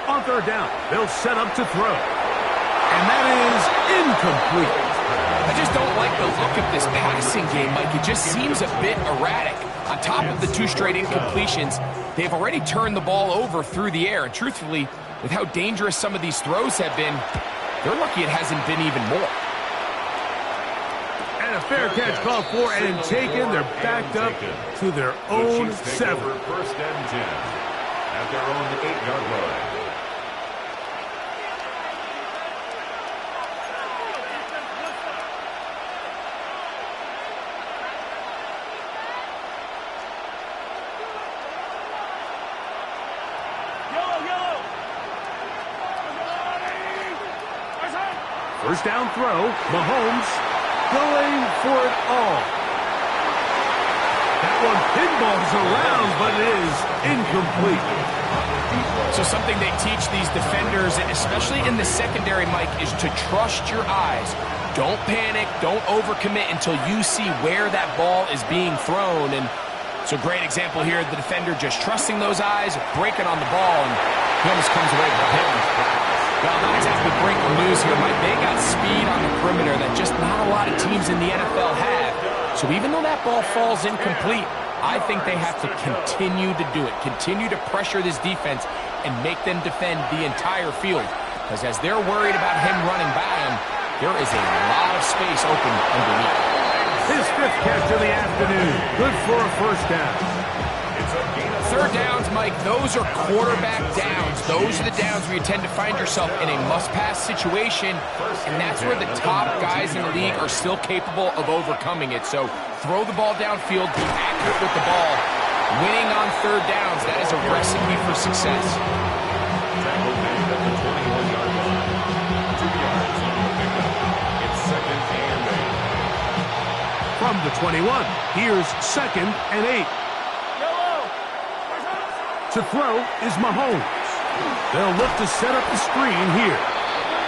On third down, they'll set up to throw. And that is incomplete. I just don't like the look of this passing game, Mike. It just seems a bit erratic. On top of the 2 straight incompletions, they've already turned the ball over through the air. And truthfully, with how dangerous some of these throws have been, they're lucky it hasn't been even more. And a fair catch called for and taken. They're backed up to their own 7. First and 10 at their own 8-yard line. First down throw. Mahomes going for it all. That one pinballs around, but it is incomplete. So something they teach these defenders, especially in the secondary, Mike, is to trust your eyes. Don't panic. Don't overcommit until you see where that ball is being thrown. And so great example here, the defender just trusting those eyes, breaking on the ball, and he almost comes away with a hit. Well, not exactly breaking news here, Mike. They got speed on the perimeter that just not a lot of teams in the NFL have. So even though that ball falls incomplete, I think they have to continue to do it. Continue to pressure this defense and make them defend the entire field. Because as they're worried about him running by them, there is a lot of space open underneath. His 5th catch of the afternoon. Good for a first down. Third downs, Mike, those are quarterback downs. Those are the downs where you tend to find yourself in a must-pass situation, and that's where the top guys in the league are still capable of overcoming it. So throw the ball downfield, be accurate with the ball. Winning on third downs, that is a recipe for success. From the 21, here's second and 8. To throw is Mahomes. They'll look to set up the screen here.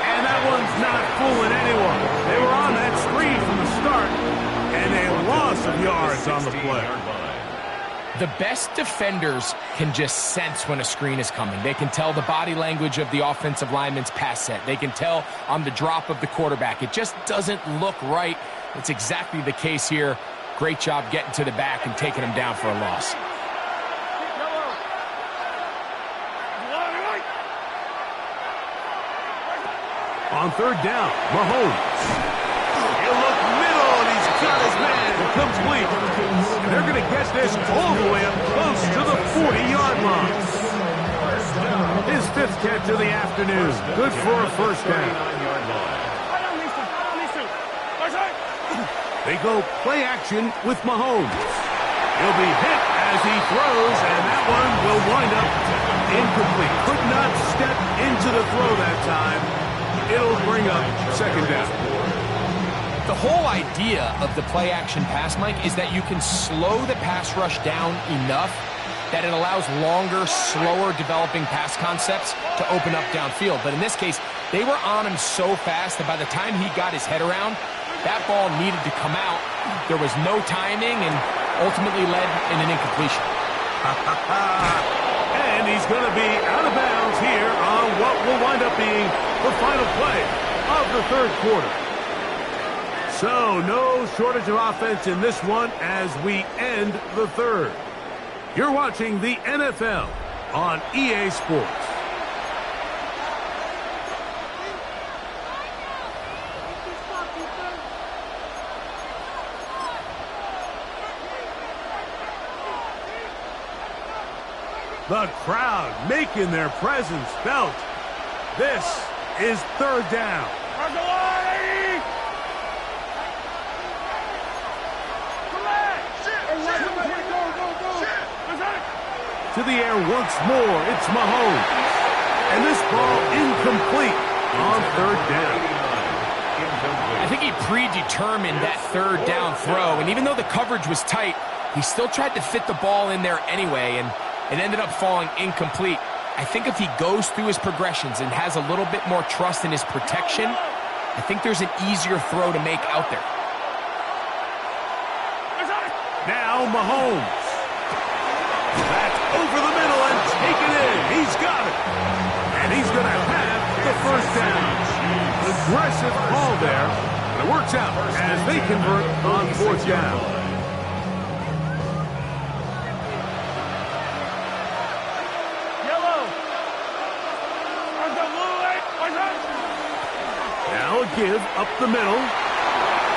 And that one's not fooling anyone. They were on that screen from the start, and a loss of yards on the play. The best defenders can just sense when a screen is coming. They can tell the body language of the offensive lineman's pass set. They can tell on the drop of the quarterback. It just doesn't look right. It's exactly the case here. Great job getting to the back and taking him down for a loss. On third down, Mahomes. He'll look middle, and he's got his man complete. And they're going to get this all the way up close to the 40-yard line. His 5th catch of the afternoon. Good for a first down. They go play action with Mahomes. He'll be hit as he throws, and that one will wind up incomplete. Could not step into the throw that time. It'll bring up second down. The whole idea of the play-action pass, Mike, is that you can slow the pass rush down enough that it allows longer, slower developing pass concepts to open up downfield. But in this case, they were on him so fast that by the time he got his head around, that ball needed to come out. There was no timing and ultimately led in an incompletion. And he's going to be out of bounds here on what will wind up being the final play of the third quarter. So no shortage of offense in this one as we end the third. You're watching the NFL on EA Sports. The crowd making their presence felt. This is third down. To the air once more, it's Mahomes. And this ball incomplete on third down. I think he predetermined that third down throw, and even though the coverage was tight, he still tried to fit the ball in there anyway, and it ended up falling incomplete. I think if he goes through his progressions and has a little bit more trust in his protection, I think there's an easier throw to make out there. Now Mahomes. That's over the middle and taken in. He's got it. And he's going to have the first down. Aggressive call there. And it works out as they convert on fourth down. Now a give up the middle.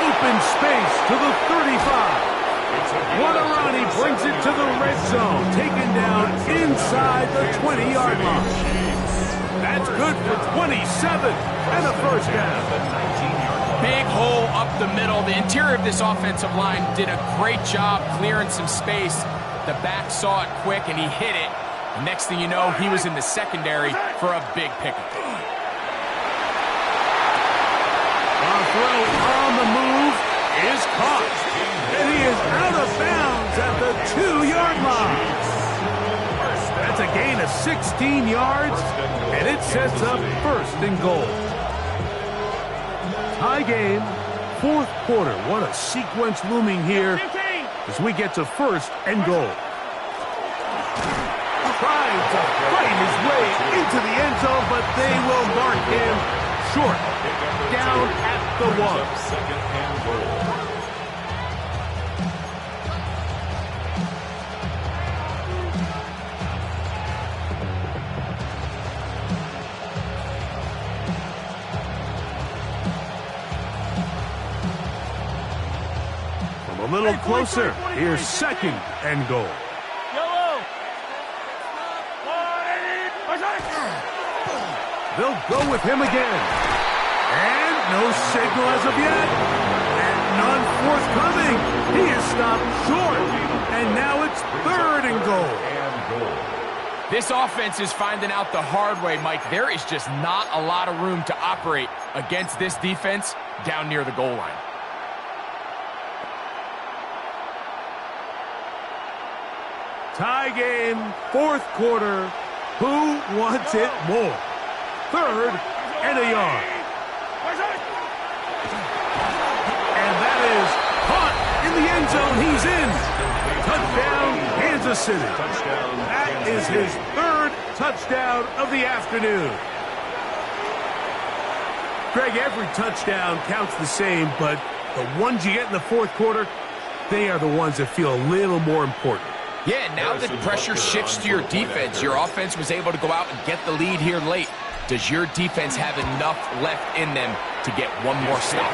Open space to the 35. Guarani brings it to the red zone. Taken down inside the 20-yard line. That's good for 27 and a first down. Big hole up the middle. The interior of this offensive line did a great job clearing some space. The back saw it quick and he hit it. The next thing you know, he was in the secondary for a big pickup. A throw on the move is caught. And he is out of bounds at the 2-yard line. That's a gain of 16 yards, and it sets up first and goal. Tie game, fourth quarter. What a sequence looming here as we get to first and goal. Trying to fight his way into the end zone, but they will mark him short. Down at the 1. Second and goal. A little closer. Here's second and goal. They'll go with him again. And no signal as of yet. And none forthcoming. He is stopped short. And now it's third and goal. This offense is finding out the hard way, Mike. There is just not a lot of room to operate against this defense down near the goal line. Tie game, fourth quarter. Who wants it more? Third and a yard. And that is caught in the end zone. He's in. Touchdown, Kansas City. That is his third touchdown of the afternoon. Greg, every touchdown counts the same, but the ones you get in the fourth quarter, they are the ones that feel a little more important. Yeah, now that pressure shifts to your defense, your offense was able to go out and get the lead here late. Does your defense have enough left in them to get one more stop?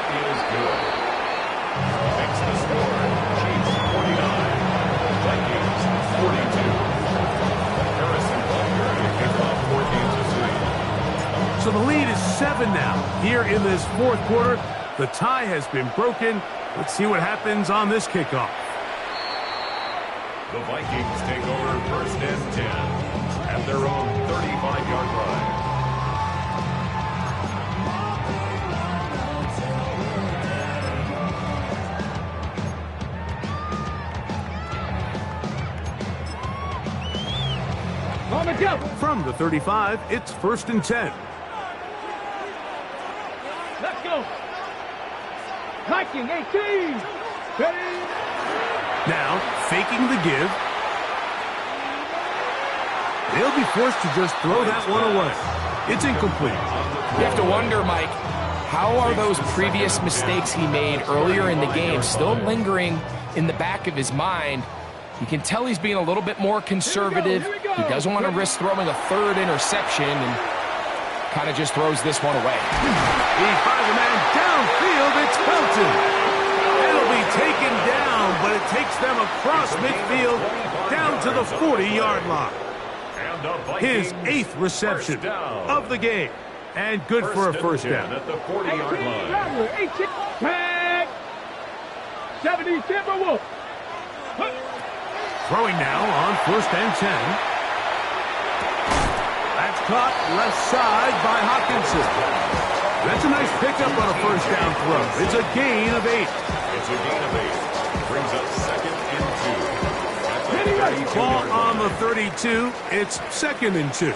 Makes the score. Chiefs 49, Vikings 42. Harrison Butker to kick off even now. Here in this fourth quarter, the tie has been broken. Let's see what happens on this kickoff. The Vikings take over first and 10 at their own 35-yard line. On the go. From the 35, it's first and 10. Let's go. Viking 18. Ready. Now, faking the give. They'll be forced to just throw that one away. It's incomplete. You have to wonder, Mike, how are those previous mistakes he made earlier in the game still lingering in the back of his mind? You can tell he's being a little bit more conservative. He doesn't want to risk throwing a third interception and kind of just throws this one away. He finds a man downfield. It's Felton. It'll be taken down, but it takes them across midfield down to the 40-yard line. His 8th reception of the game. And good for a first down. At the 40-yard line. 18. Tag. 70 Timberwolf. Throwing now on first and 10. That's caught left side by Hockenson. That's a nice pickup on a first down throw. It's a gain of 8. It's a gain of 8. Brings up second and 2. At the 32-yard Ball line. on the 32. It's second and 2.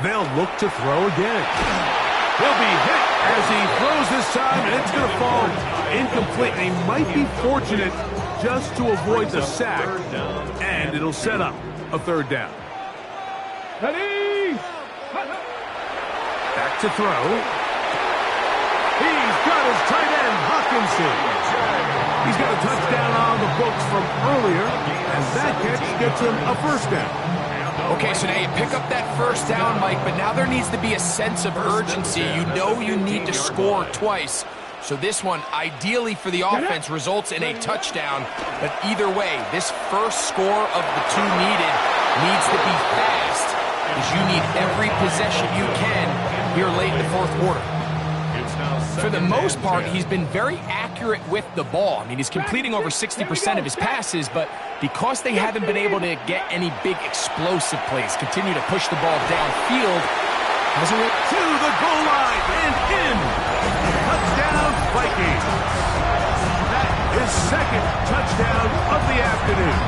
They'll look to throw again. He'll be hit as he throws this time, and it's going to fall incomplete. They might be fortunate just to avoid the sack, and it'll set up a third down. Ready. Back to throw. He's got his tight end, Hockenson. He's got a touchdown on the books from earlier, and that catch gets him a first down. Okay, so now you pick up that first down, Mike, but now there needs to be a sense of urgency. You know you need to score twice. So this one, ideally for the offense, results in a touchdown. But either way, this first score of the two needed needs to be fast, because you need every possession you can here late in the fourth quarter. For the most part, he's been very accurate with the ball. I mean, he's completing over 60% of his passes, but because they haven't been able to get any big explosive plays, continue to push the ball downfield, hasn't it? To the goal line and in. Touchdown, Vikings. That is second touchdown of the afternoon.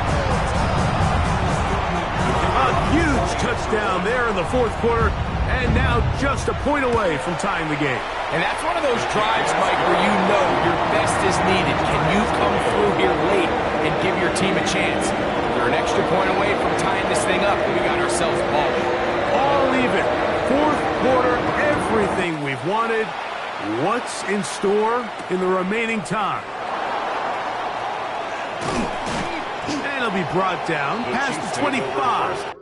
A huge touchdown there in the fourth quarter, and now just a point away from tying the game. And that's one of those drives, Mike, where you know your best is needed. Can you come through here late and give your team a chance? They're an extra point away from tying this thing up. We got ourselves balling. All even. Fourth quarter, everything we've wanted. What's in store in the remaining time? And it'll be brought down past the 25.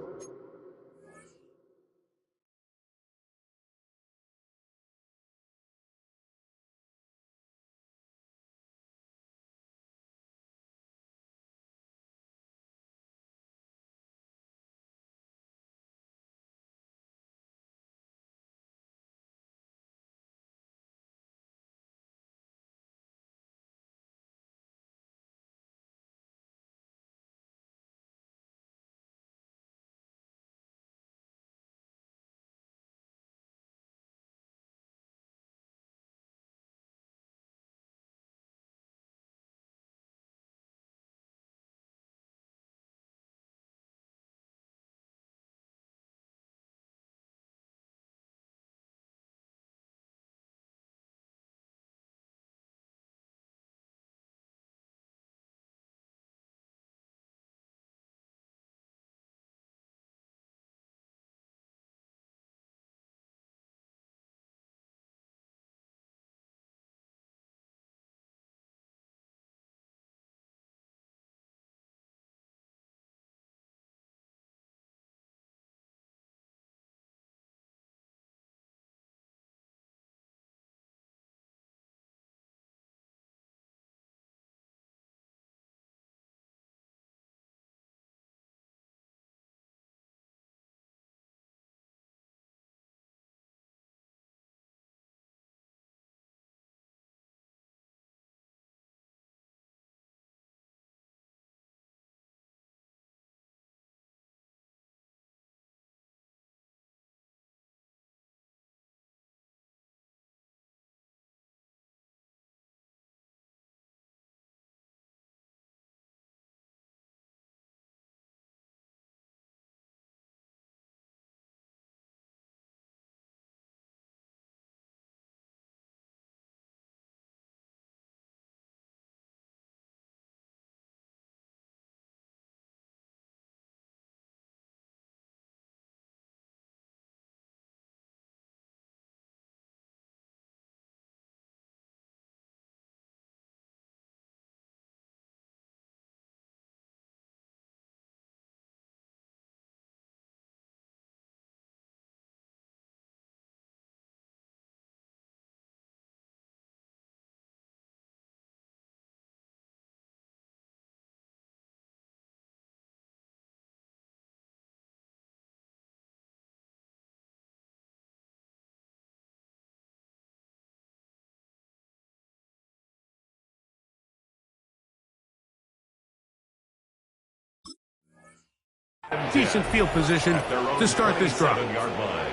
Decent field position to start this drive. 27-yard line.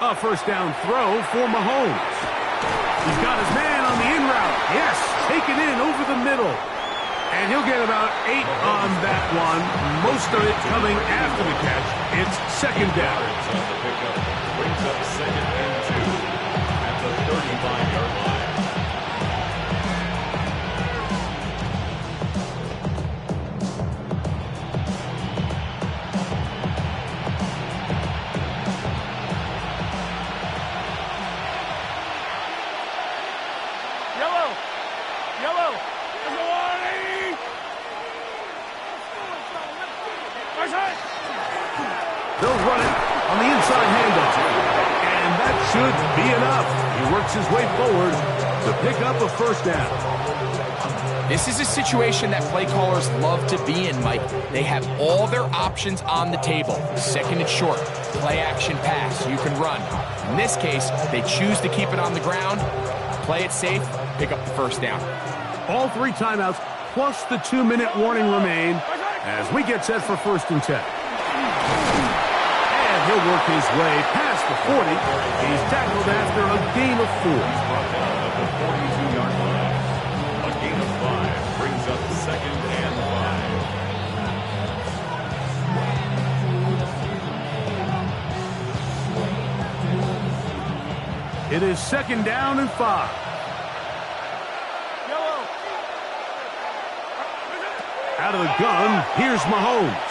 A first down throw for Mahomes. He's got his man on the in route. Yes, taken in over the middle. And he'll get about 8 on that one. Most of it coming after the catch. It's second down. On the pickup. Brings up second and 2 at the 35-yard line. They'll run it on the inside handoff. And that should be enough. He works his way forward to pick up a first down. This is a situation that play callers love to be in, Mike. They have all their options on the table. Second and short, play action pass, you can run. In this case, they choose to keep it on the ground, play it safe, pick up the first down. All 3 timeouts plus the 2-minute warning remain as we get set for first and 10. And he'll work his way past the 40. He's tackled after a gain of 4. Brought down at the 42-yard line. A gain of 5 brings up second and 5. It is second down and 5. Out of the gun, here's Mahomes.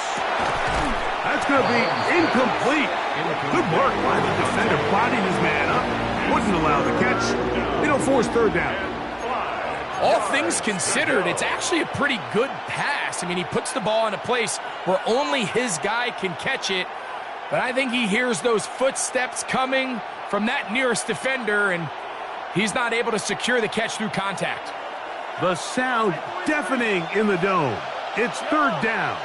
That's going to be incomplete. Good work by the defender, bodying his man up. Wouldn't allow the catch. It'll force third down. All things considered, it's actually a pretty good pass. I mean, he puts the ball in a place where only his guy can catch it. But I think he hears those footsteps coming from that nearest defender, and he's not able to secure the catch through contact. The sound deafening in the dome. It's third down.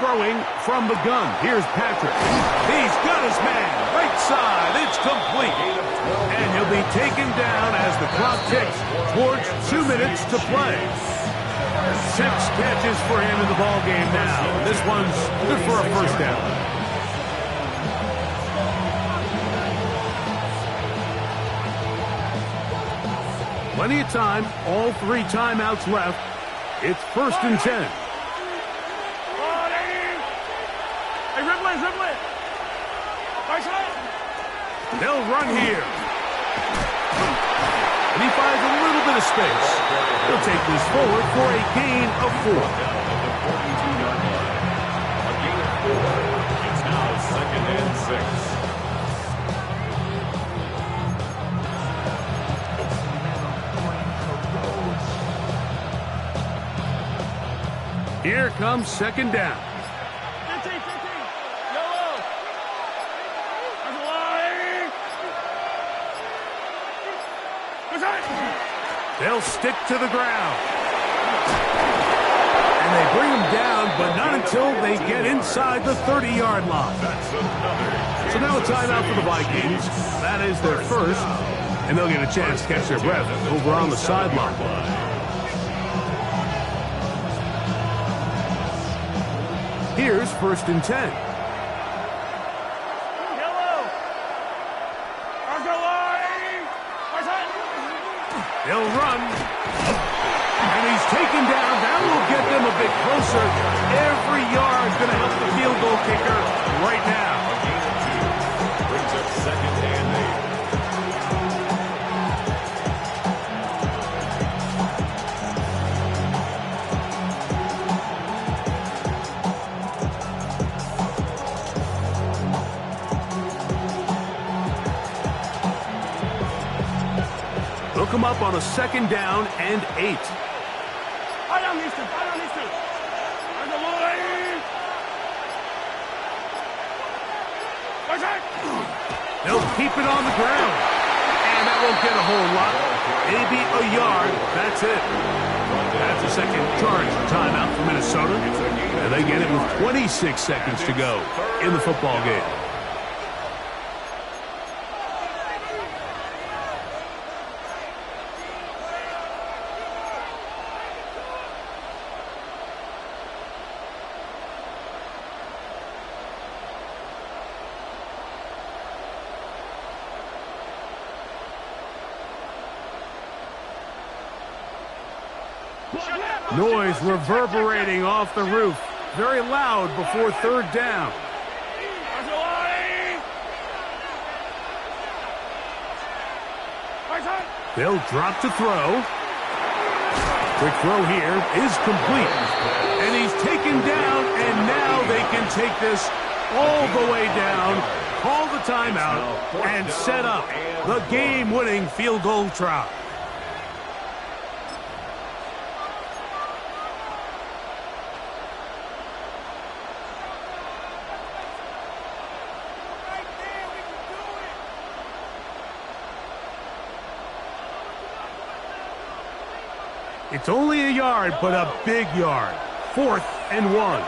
Throwing from the gun. Here's Patrick. He's got his man. Right side. It's complete. And he'll be taken down as the clock ticks towards 2 minutes to play. 6 catches for him in the ball game now. This one's good for a first down. Plenty of time. All 3 timeouts left. It's first and 10. They'll run here. And he finds a little bit of space. He'll take this forward for a gain of 4. A gain of 4. It's now second and 6. Here comes second down. They'll stick to the ground. And they bring him down, but not until they get inside the 30-yard line. So now a timeout for the Vikings. That is their first. And they'll get a chance to catch their breath over on the sideline. Here's first and 10. They'll run. And he's taken down. That will get them a bit closer. Every yard going to help the field goal kicker right now. A gain of 2 brings up second and 8. They'll come up on a second down and 8. They'll keep it on the ground. And that won't get a whole lot. Maybe a yard. That's it. That's a second charge timeout for Minnesota. And they get it with 26 seconds to go in the football game. Noise reverberating off the roof. Very loud before third down. They'll drop to throw. Quick throw here is complete. And he's taken down, and now they can take this all the way down, call the timeout, and set up the game-winning field goal try. It's only a yard, but a big yard. 4th and 1.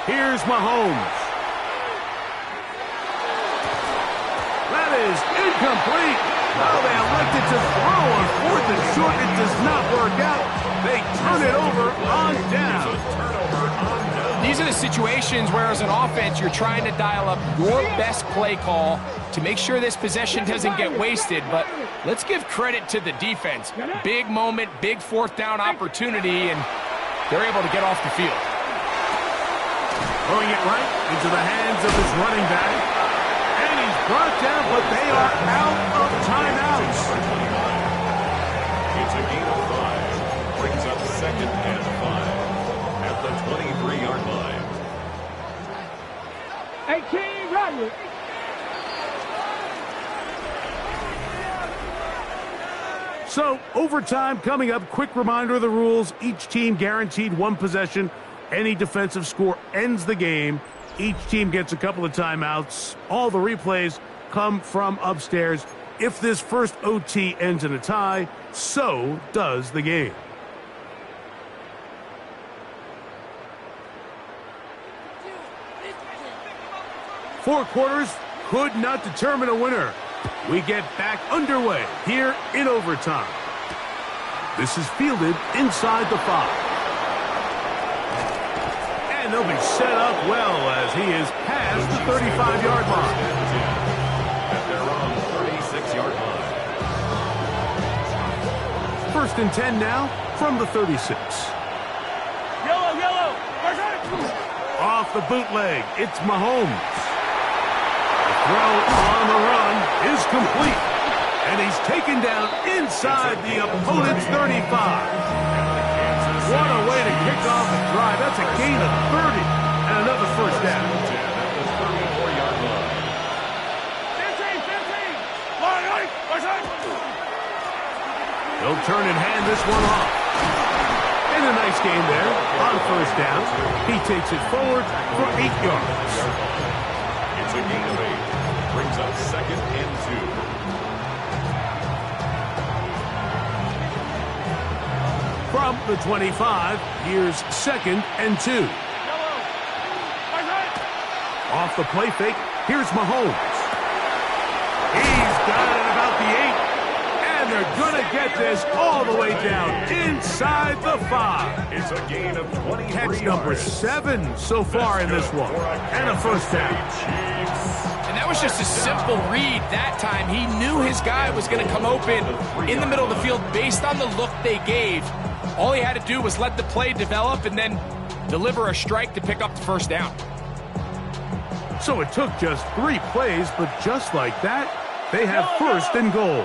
Here's Mahomes. That is incomplete. Oh, they elected to throw on 4th and short. It does not work out. They turn it over on down. These are the situations where, as an offense, you're trying to dial up your best play call to make sure this possession doesn't get wasted. But let's give credit to the defense. Big moment, big 4th down opportunity, and they're able to get off the field. Throwing it right into the hands of his running back. And he's brought down, but they are out of timeouts. It's a gain of 5. Brings up 2nd and 5 at the 23-yard line. 18, Rodney. So, overtime coming up. Quick reminder of the rules. Each team guaranteed 1 possession. Any defensive score ends the game. Each team gets a couple of timeouts. All the replays come from upstairs. If this first OT ends in a tie, so does the game. Four quarters could not determine a winner. We get back underway here in overtime. This is fielded inside the 5. And they'll be set up well as he is past the 35-yard line. At their own 36-yard line. 1st and 10 now from the 36. Yellow. Off the bootleg, it's Mahomes. The throw on the run is complete. And he's taken down inside the opponent's 35. What a way to kick off a drive. That's a gain of 30 and another first down. At the 34-yard line. 15. They'll turn and hand this one off. And a nice game there on first down. He takes it forward for 8 yards. It's a gain of 8. Brings up 2nd and 2. From the 25, here's 2nd and 2. Off the play fake, here's Mahomes. He's got it about the 8. And they're going to get this all the way down inside the 5. It's a gain of 23 Catch number 7 so far in this one. And a first down. And that was just a simple read that time. He knew his guy was going to come open in the middle of the field based on the look they gave. All he had to do was let the play develop and then deliver a strike to pick up the first down. So it took just 3 plays, but just like that, they have 1st and goal.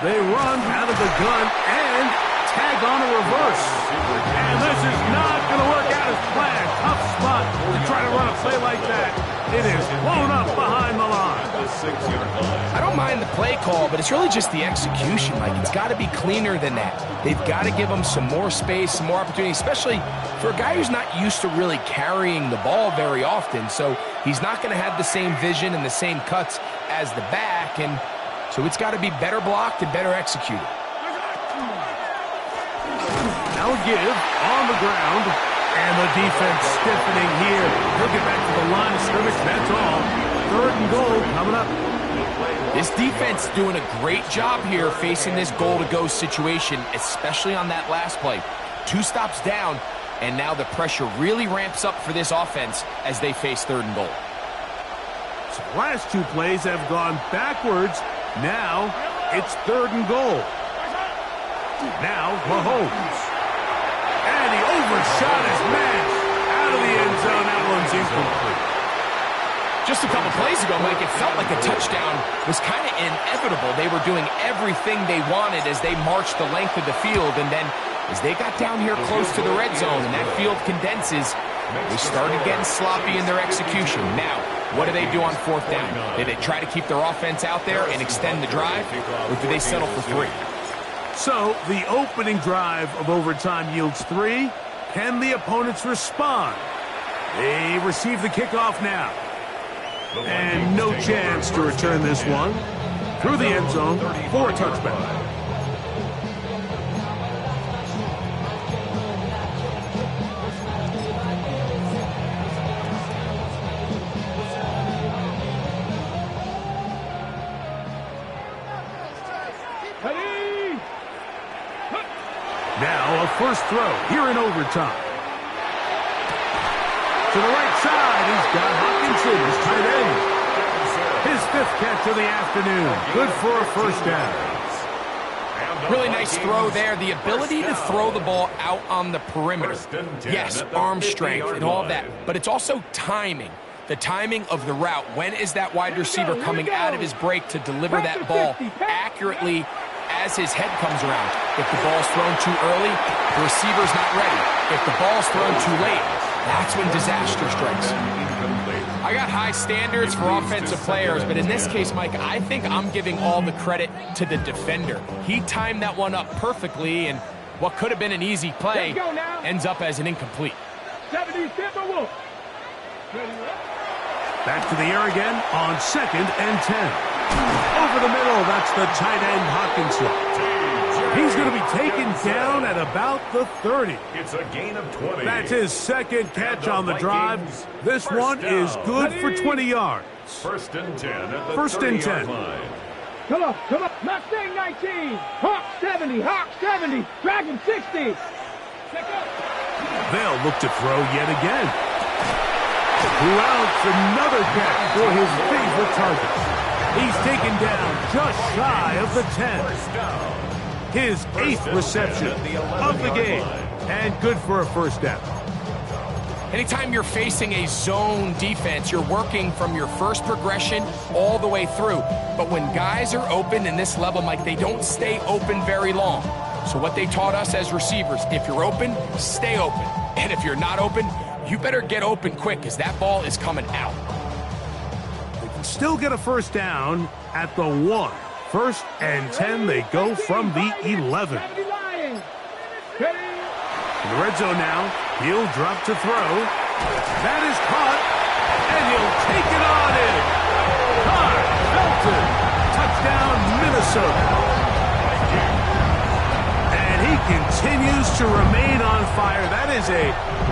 They run out of the gun and tag on a reverse. And this is not going to work out as planned. Tough spot to try to run a play like that. It is blown up behind the line. The 6-yard line. I don't mind fine, the play call, but it's really just the execution. Like, it's got to be cleaner than that. They've got to give him some more space, some more opportunity, especially for a guy who's not used to really carrying the ball very often. So he's not going to have the same vision and the same cuts as the back, and so it's got to be better blocked and better executed. Now a give on the ground, and the defense stiffening here. He'll get back to the line of scrimmage, that's all. 3rd and goal coming up. This defense doing a great job here facing this goal-to-go situation, especially on that last play. 2 stops down, and now the pressure really ramps up for this offense as they face 3rd and goal. So the last 2 plays have gone backwards. Now it's 3rd and goal. Now Mahomes. And he overshot his man out of the end zone. That one's incomplete. Just a couple plays ago, Mike, it felt like a touchdown was kind of inevitable. They were doing everything they wanted as they marched the length of the field, and then as they got down here close to the red zone and that field condenses, they started getting sloppy in their execution. Now, what do they do on 4th down? Do they try to keep their offense out there and extend the drive, or do they settle for 3? So the opening drive of overtime yields 3. Can the opponents respond? They receive the kickoff now. And no chance to return this one. Through the end zone for a touchback. Ready? Now a first throw here in overtime. To the right side, he's got Hockenson, his tight end. His 5th catch of the afternoon. Good for a first down. Really nice throw there. The ability to throw the ball out on the perimeter. Yes, arm strength and all of that. But it's also timing. The timing of the route. When is that wide receiver coming out of his break to deliver that ball accurately as his head comes around? If the ball's thrown too early, the receiver's not ready. If the ball's thrown too late, that's when disaster strikes. I got high standards for offensive players, but in this case, Mike, I think I'm giving all the credit to the defender. He timed that one up perfectly, and what could have been an easy play ends up as an incomplete. 70, Timberwolves. Back to the air again on 2nd and 10. Over the middle, that's the tight end Hockenson. He's going to be taken down at about the 30. It's a gain of 20. That's his 2nd catch on the drive. This one is good for 20 yards. 1st and 10 at the 30-yard line. Come on, come on. Mustang 19. Hawk 70. Hawk 70. Dragon 60. They'll look to throw yet again. Throughout another catch for his favorite target. He's taken down just shy of the 10. His 8th reception of the game, and good for a first down. Anytime you're facing a zone defense, you're working from your first progression all the way through. But when guys are open in this level, Mike, they don't stay open very long. So what they taught us as receivers, if you're open, stay open. And if you're not open, you better get open quick, because that ball is coming out. They can still get a first down at the 1. 1st and 10, they go from the 11. In the red zone now, he'll drop to throw. That is caught, and he'll take it on in. Carr Belton, touchdown Minnesota. And he continues to remain on fire. That is a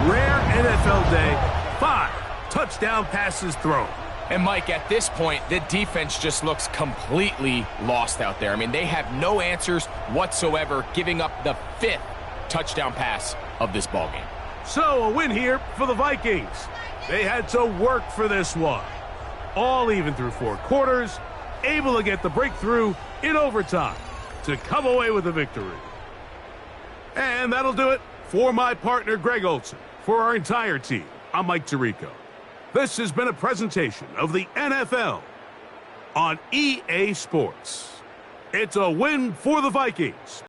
rare NFL day. 5 touchdown passes thrown. And, Mike, at this point, the defense just looks completely lost out there. I mean, they have no answers whatsoever, giving up the 5th touchdown pass of this ballgame. So, a win here for the Vikings. They had to work for this one. All even through 4 quarters, able to get the breakthrough in overtime to come away with a victory. And that'll do it for my partner, Greg Olson. For our entire team, I'm Mike Tirico. This has been a presentation of the NFL on EA Sports. It's a win for the Vikings.